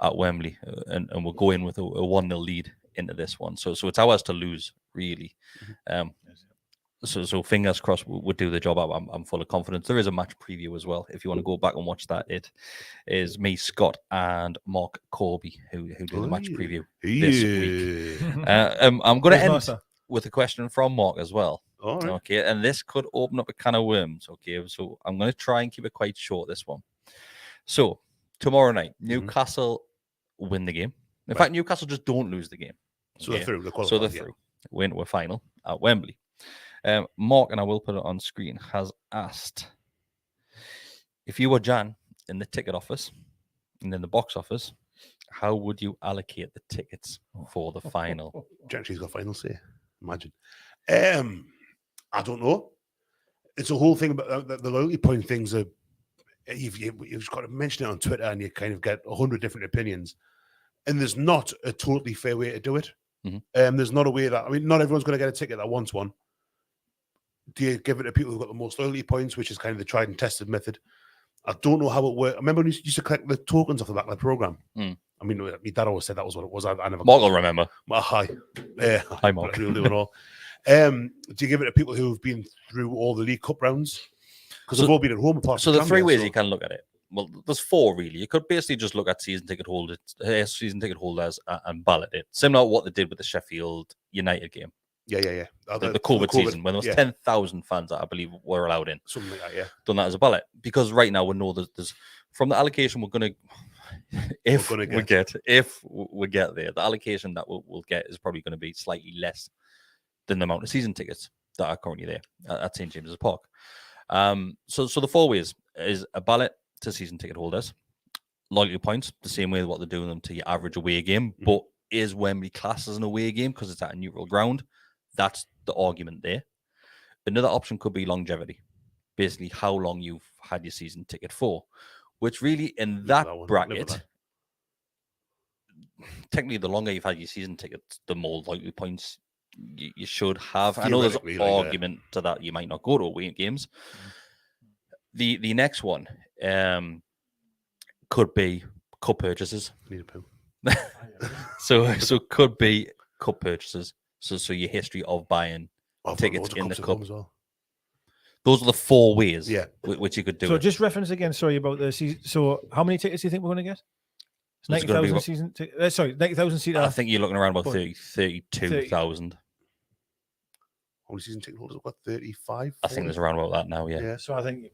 at Wembley, and we'll go in with a 1-0 lead into this one. So it's ours to lose really. So fingers crossed we'll do the job. I'm full of confidence. There is a match preview as well. If you want to go back and watch that, it is me, Scott, and Mark Corby who do the match preview this week. I'm going to end with a question from Mark as well. All right. Okay, and this could open up a can of worms. Okay, so I'm going to try and keep it quite short, this one. So tomorrow night, Newcastle win the game. In fact, Newcastle just don't lose the game. So they're through. So they're through. We're into a final at Wembley. Mark, and I will put it on screen, has asked, if you were Jan in the ticket office and in the box office, how would you allocate the tickets for the final? Gentry's got final say. Imagine. I don't know. It's a whole thing about the loyalty point things. You've got to mention it on Twitter and you kind of get 100 different opinions. And there's not a totally fair way to do it. There's not a way that, not everyone's going to get a ticket that wants one. Do you give it to people who've got the most loyalty points, which is kind of the tried and tested method? I don't know how it works. I remember when you used to collect the tokens off the back of the program. My dad always said that was what it was. I never. Mark will remember. Hi. Hi, Mark. We'll do it all. Do you give it to people who've been through all the League Cup rounds? Because they've all been at home apart from the three ways you can look at it. Well, there's 4 really. You could basically just look at season ticket holders and ballot it. Similar to what they did with the Sheffield United game. Yeah. The COVID season, when there was 10,000 fans that I believe were allowed in. Something like that, yeah. Done that as a ballot. Because right now we know there's from the allocation we're going to, if we get there, the allocation that we'll get is probably going to be slightly less than the amount of season tickets that are currently there at St. James's Park. So the 4 ways is a ballot to season ticket holders, loyalty points, the same way what they're doing them to your average away game, but is Wembley classed as an away game because it's at a neutral ground? That's the argument there. Another option could be longevity, basically how long you've had your season ticket for, which really in that bracket, technically the longer you've had your season ticket, the more loyalty points you should have. I know there's an argument to that you might not go to away games. The next one could be cup purchases. Need a poo. so could be cup purchases. So your history of buying tickets in the cup. Well. Those are the 4 ways which you could do. So just reference again, sorry, about the season. So how many tickets do you think we're going to get? 90,000 season tickets. 90,000 seater. I think you're looking around about 32,000. How many season ticket holders have got? 35? I think there's around about that now, yeah. So I think,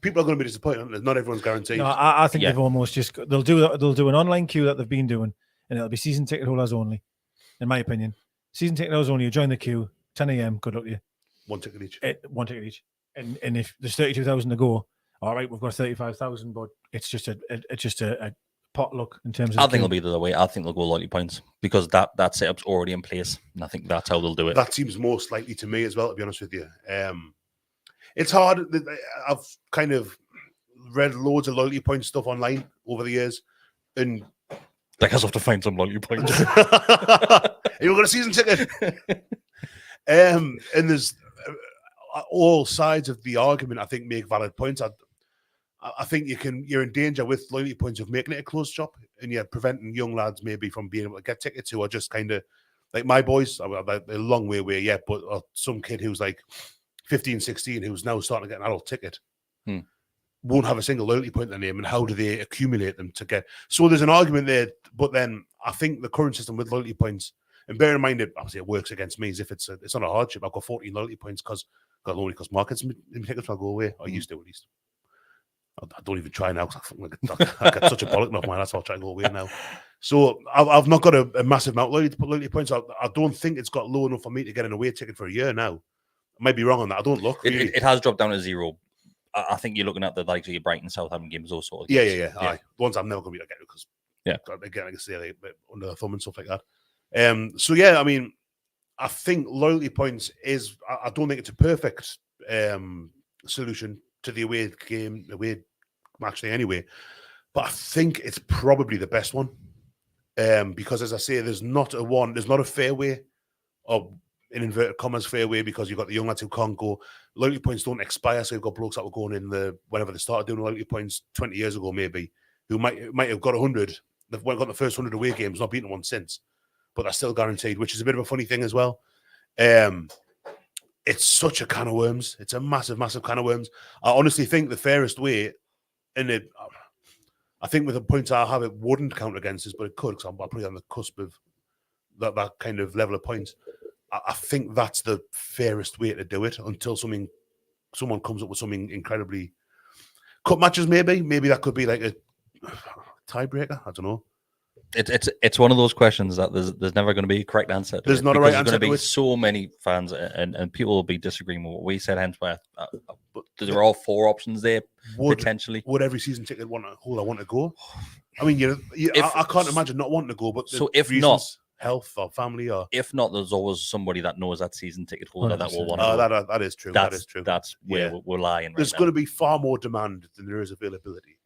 people are going to be disappointed. Not everyone's guaranteed. No, I think they've almost just they'll do an online queue that they've been doing, and it'll be season ticket holders only. In my opinion, season ticket holders only. You join the queue, 10 a.m. Good luck to you. 1 ticket each. 1 ticket each. And if there's 32,000 to go, all right, we've got 35,000, but it's just a potluck in terms of. I think it'll be the other way. I think they'll go loyalty points because that setup's already in place, and I think that's how they'll do it. That seems most likely to me as well, to be honest with you. It's hard. I've kind of read loads of loyalty point stuff online over the years, And Like, I have to find some loyalty points. you got a season ticket. And there's all sides of the argument, I think, make valid points. I think you're in danger with loyalty points of making it a closed shop, and you're preventing young lads maybe from being able to get tickets who are just kind of like my boys. They're a long way away yet, but some kid who's like 15, 16, who's now starting to get an adult ticket, won't have a single loyalty point in their name, and how do they accumulate them to get? So there's an argument there, but then I think the current system with loyalty points, and bear in mind that obviously it works against me, as if it's not a hardship. I've got 14 loyalty points because markets tickets will go away. I used to at least. I don't even try now because I get such a bollock off mine. That's why I try to go away now. So I've not got a massive amount of loyalty points. I don't think it's got low enough for me to get an away ticket for a year now. I might be wrong on that. I don't look. Really. It has dropped down to 0. I think you're looking at the likes of your Brighton, Southampton games, those sort of games. Yeah. Aye. The ones I'm never going to be able to get because again, I can say like under the thumb and stuff like that. So yeah, I mean, I think loyalty points is. I don't think it's a perfect solution to the away match day anyway, but I think it's probably the best one because, as I say, there's not a fair way, or in inverted commas fair way, because you've got the young lads who can't go. Loyalty points don't expire, so you've got blokes that were going in whenever they started doing loyalty points 20 years ago maybe, who might have got 100. They've got the first 100 away games, not beaten one since, but they're still guaranteed, which is a bit of a funny thing as well. It's such a can of worms. It's a massive, massive can of worms. I honestly think the fairest way, and I think with the points I have, it wouldn't count against us, but it could, because I'm probably on the cusp of that kind of level of points. I think that's the fairest way to do it until someone comes up with something incredibly cup matches. Maybe that could be like a tiebreaker. I don't know. It's one of those questions that there's never going to be a correct answer. There's not a right answer. There's going to be so many fans and people will be disagreeing with what we said. Hence why there are all 4 options there potentially. Would every season ticket want to go? I mean, I can't imagine not wanting to go. But so if reasons, not health or family, or if not, there's always somebody that knows that season ticket holder that will want to go. That is true. That is true. That's where we're lying. There's going to be far more demand than there is availability.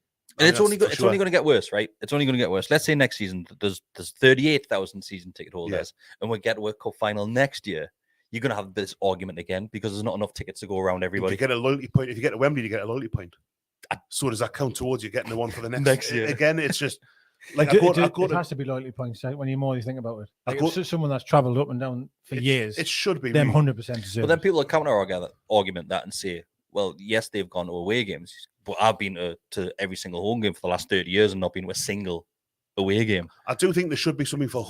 And it's only going to get worse, right? It's only going to get worse. Let's say next season there's 38,000 season ticket holders, and we get to a cup final next year. You're going to have this argument again because there's not enough tickets to go around everybody. You get a loyalty point. If you get to Wembley, you get a loyalty point. So does that count towards you getting the one for the next year? Again, it's just like it has to be loyalty points when you think about it. Like it's someone that's travelled up and down for years. It should be them 100% deserve. But then people will counter argument that and say, well, yes, they've gone to away games, but I've been to every single home game for the last 30 years and not been to a single away game. I do think there should be something for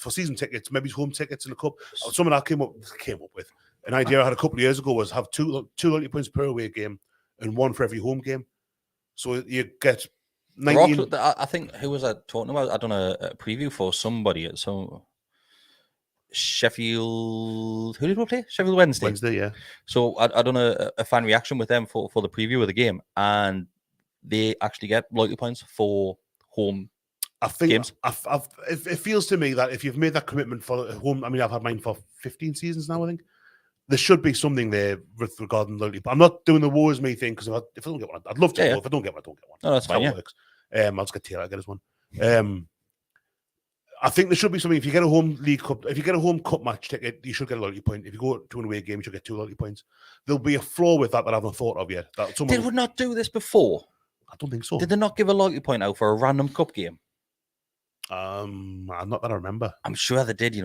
season tickets, maybe home tickets in the cup. Something I came up with an idea I had a couple of years ago was have two loyalty points per away game and 1 for every home game. So you get 19. I think, who was I talking about? I done a preview for somebody at Sheffield. Who did we play? Sheffield Wednesday. Yeah. So I done a fan reaction with them for the preview of the game, and they actually get loyalty points for home. I think games. It feels to me that if you've made that commitment for home, I mean, I've had mine for 15 seasons now, I think. There should be something there with regarding loyalty. I'm not doing the woe is me thing because if I don't get one, I'd love to. Go. If I don't get one, I don't get one. No, that's fine. How it works. I'll just get Taylor. I get us one. I think there should be something. If you get a home league cup, if you get a home cup match ticket, you should get a loyalty point. If you go to an away game, you should get 2 loyalty points. There'll be a flaw with that I haven't thought of yet. They would not do this before. I don't think so. Did they not give a loyalty point out for a random cup game? Not that I remember. I'm sure they did.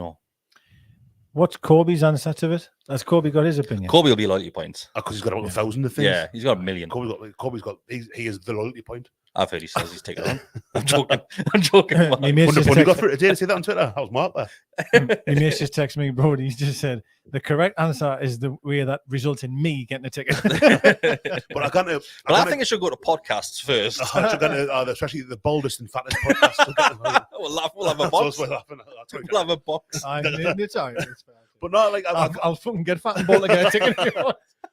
What's Corby's answer to it? Has Corby got his opinion? Corby will be loyalty points because he's got about 1,000 of things. Yeah, he's got 1 million. Corby's got. He is the loyalty point. I've heard he says he's taken on. I'm joking. What you got for it today? See that on Twitter? That was Mark there. He made just text me, bro. He's just said the correct answer is the way that results in me getting a ticket. But I think it should go to podcasts first. Especially the boldest and fattest podcasts. We'll have a box. We'll have a box. I'm in the time. But not like I'll fucking get fat and bald to get a ticket.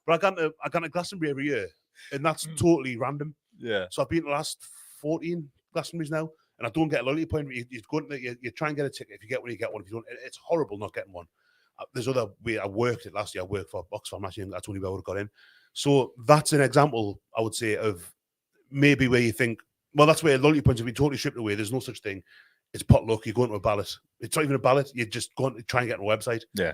But I got to Glastonbury every year, and that's totally random. Yeah. So I've been to the last 14 Glastonburys now, and I don't get a loyalty point. You try and get a ticket. If you get one, you get one. If you don't, it's horrible not getting one. There's other way. I worked it last year. I worked for Oxfam last year. That's only where I would have got in. So that's an example, I would say, of maybe where you think, Well, that's where loyalty points have been totally stripped away. There's no such thing. It's potluck. You go into a ballot. It's not even a ballot. You just go and try and get on a website. Yeah.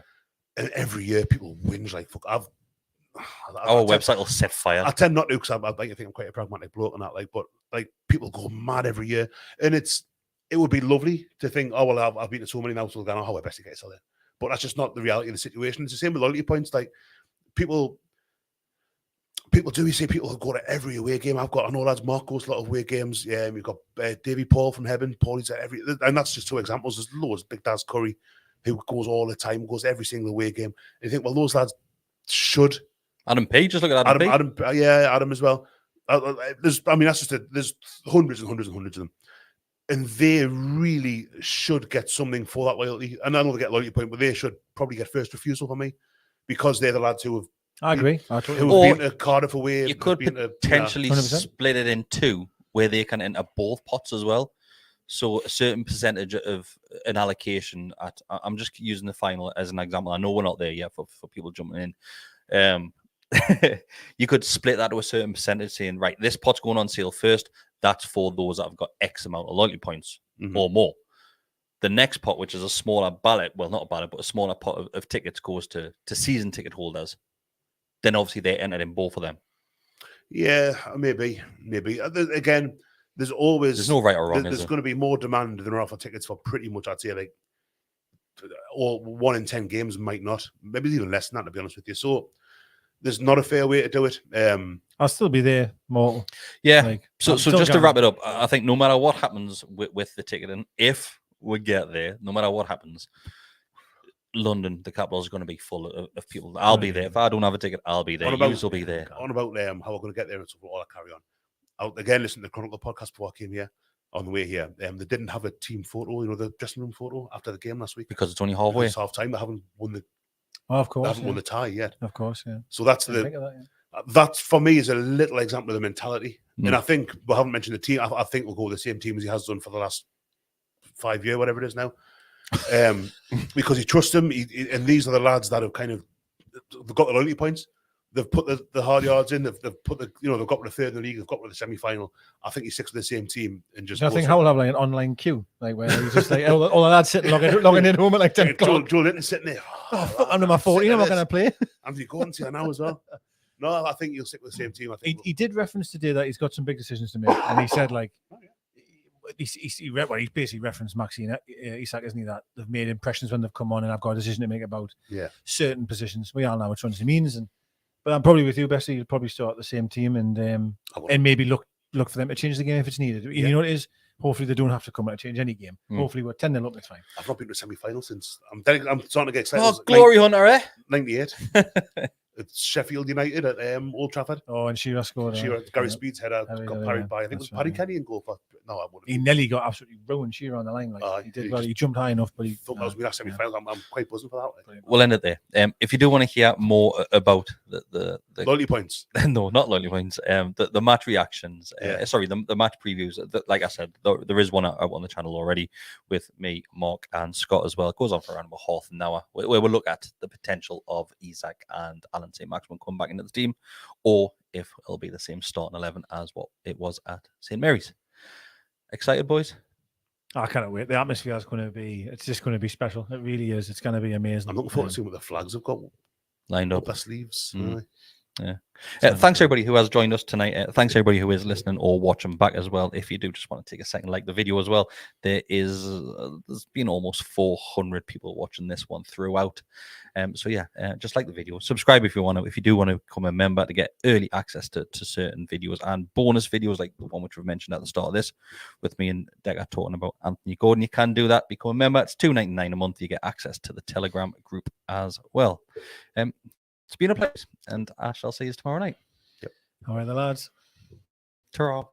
And every year people whinge like fuck. Our website will set fire. I tend not to because I think I'm quite a pragmatic bloke and that. Like, but like people go mad every year, and it would be lovely to think, oh well, I've been to so many now, so we're going, oh, how best to get it there. But that's just not the reality of the situation. It's the same with loyalty points. Like people do. You see people who go to every away game. I know lads. Mark goes to a lot of away games. Yeah, we've got Davy Paul from Heaven. Paulie's at every, and that's just two examples. There's loads. Big Daz Curry, who goes all the time, goes every single away game. And you think, well, those lads should. Adam P. Just look at Adam P. Adam as well. There's hundreds and hundreds and hundreds of them, and they really should get something for that loyalty. And I know they get loyalty point, but they should probably get first refusal from me because they're the lads who have. I agree. Who have been to Cardiff away. You could potentially split it in two, where they can enter both pots as well. So a certain percentage of an allocation. I'm just using the final as an example. I know we're not there yet for people jumping in. You could split that to a certain percentage, saying, right, this pot's going on sale first. That's for those that have got X amount of loyalty points or more. The next pot, which is a smaller ballot, well, not a ballot, but a smaller pot of tickets, goes to season ticket holders. Then obviously they entered in both of them. Yeah, maybe. Again, there's no right or wrong. There's going to be more demand than there are for tickets for pretty much, I'd say, like, or 1 in 10 games might not. Maybe even less than that, to be honest with you. So there's not a fair way to do it. I'll still be there, Mortal. Yeah. Like, so just to wrap it up, I think no matter what happens with the ticketing, if we get there, no matter what happens, London, the capital, is going to be full of people. I'll be there. If I don't have a ticket, I'll be there. You will be there. On about how we're going to get there and stuff, all that carry on. I'll again listen to the Chronicle podcast before I came here. On the way here, they didn't have a team photo, the dressing room photo after the game last week because it's only halfway. It's half time. They haven't won the. Oh, of course, they haven't won the tie yet. Of course, yeah. So that's that for me is a little example of the mentality. And I think we haven't mentioned the team. I think we'll go with the same team as he has done for the last 5 years, whatever it is now. Because he trusts them, and these are the lads that have they've got the loyalty points. They've put the hard yards in. They've put they've got to the third in the league. They've got to the semi-final. I think he sticks with the same team and just. I think Howe will have like an online queue, like where he's just like all the lads sitting logging in home at like 10 o'clock. Joel Linton sitting there. Oh, fuck, I'm number 14. I'm not going to play. Anthony Gordon's here now as well. No, I think he'll stick with the same team. I think he did reference today that he's got some big decisions to make, and he said like. He basically referenced Maxi and Isak, isn't he? That they've made impressions when they've come on, and I've got a decision to make about certain positions. We all know which ones he means, but I'm probably with you, Bessie. You'll probably start the same team and maybe look for them to change the game if it's needed. You know what it is? Hopefully they don't have to come out and change any game. Hopefully we're 10-0 up. It's fine. I've not been to a semi-final since I'm starting to get excited. Oh, glory hunter, eh? 98. It's Sheffield United at Old Trafford. Oh, and Shearer scored. Gary Speed's header got parried by, I think it was Paddy Kenny in goal for. No, I wouldn't. He nearly got absolutely ruined Shearer on the line. Like he did well. He jumped high enough, but he thought that was last semi-final. I'm quite buzzing for that. Like. We'll end it there. If you do want to hear more about the loyalty points, no, not loyalty points. The match reactions. Sorry, the match previews. Like I said, there is one out on the channel already with me, Mark, and Scott as well. It goes on for around about half an hour, where we'll look at the potential of Isak and Alan St. Maximin come back into the team, or if it'll be the same starting 11 as what it was at St. Mary's. Excited, boys? I can't wait. The atmosphere is going to be, it's just going to be special. It really is. It's going to be amazing. I'm looking forward to seeing what the flags have got lined up. Their sleeves. Yeah. Thanks everybody who has joined us tonight. Thanks everybody who is listening or watching back as well. If you do just want to take a second, like the video as well. There's been almost 400 people watching this one throughout. So yeah, just like the video, subscribe if you want to. If you do want to become a member to get early access to certain videos and bonus videos like the one which we've mentioned at the start of this, with me and Deka talking about Anthony Gordon, you can do that. Become a member. It's $2.99 a month. You get access to the Telegram group as well. It's been a pleasure, and I shall see you tomorrow night. All right, the lads. Ta-ra.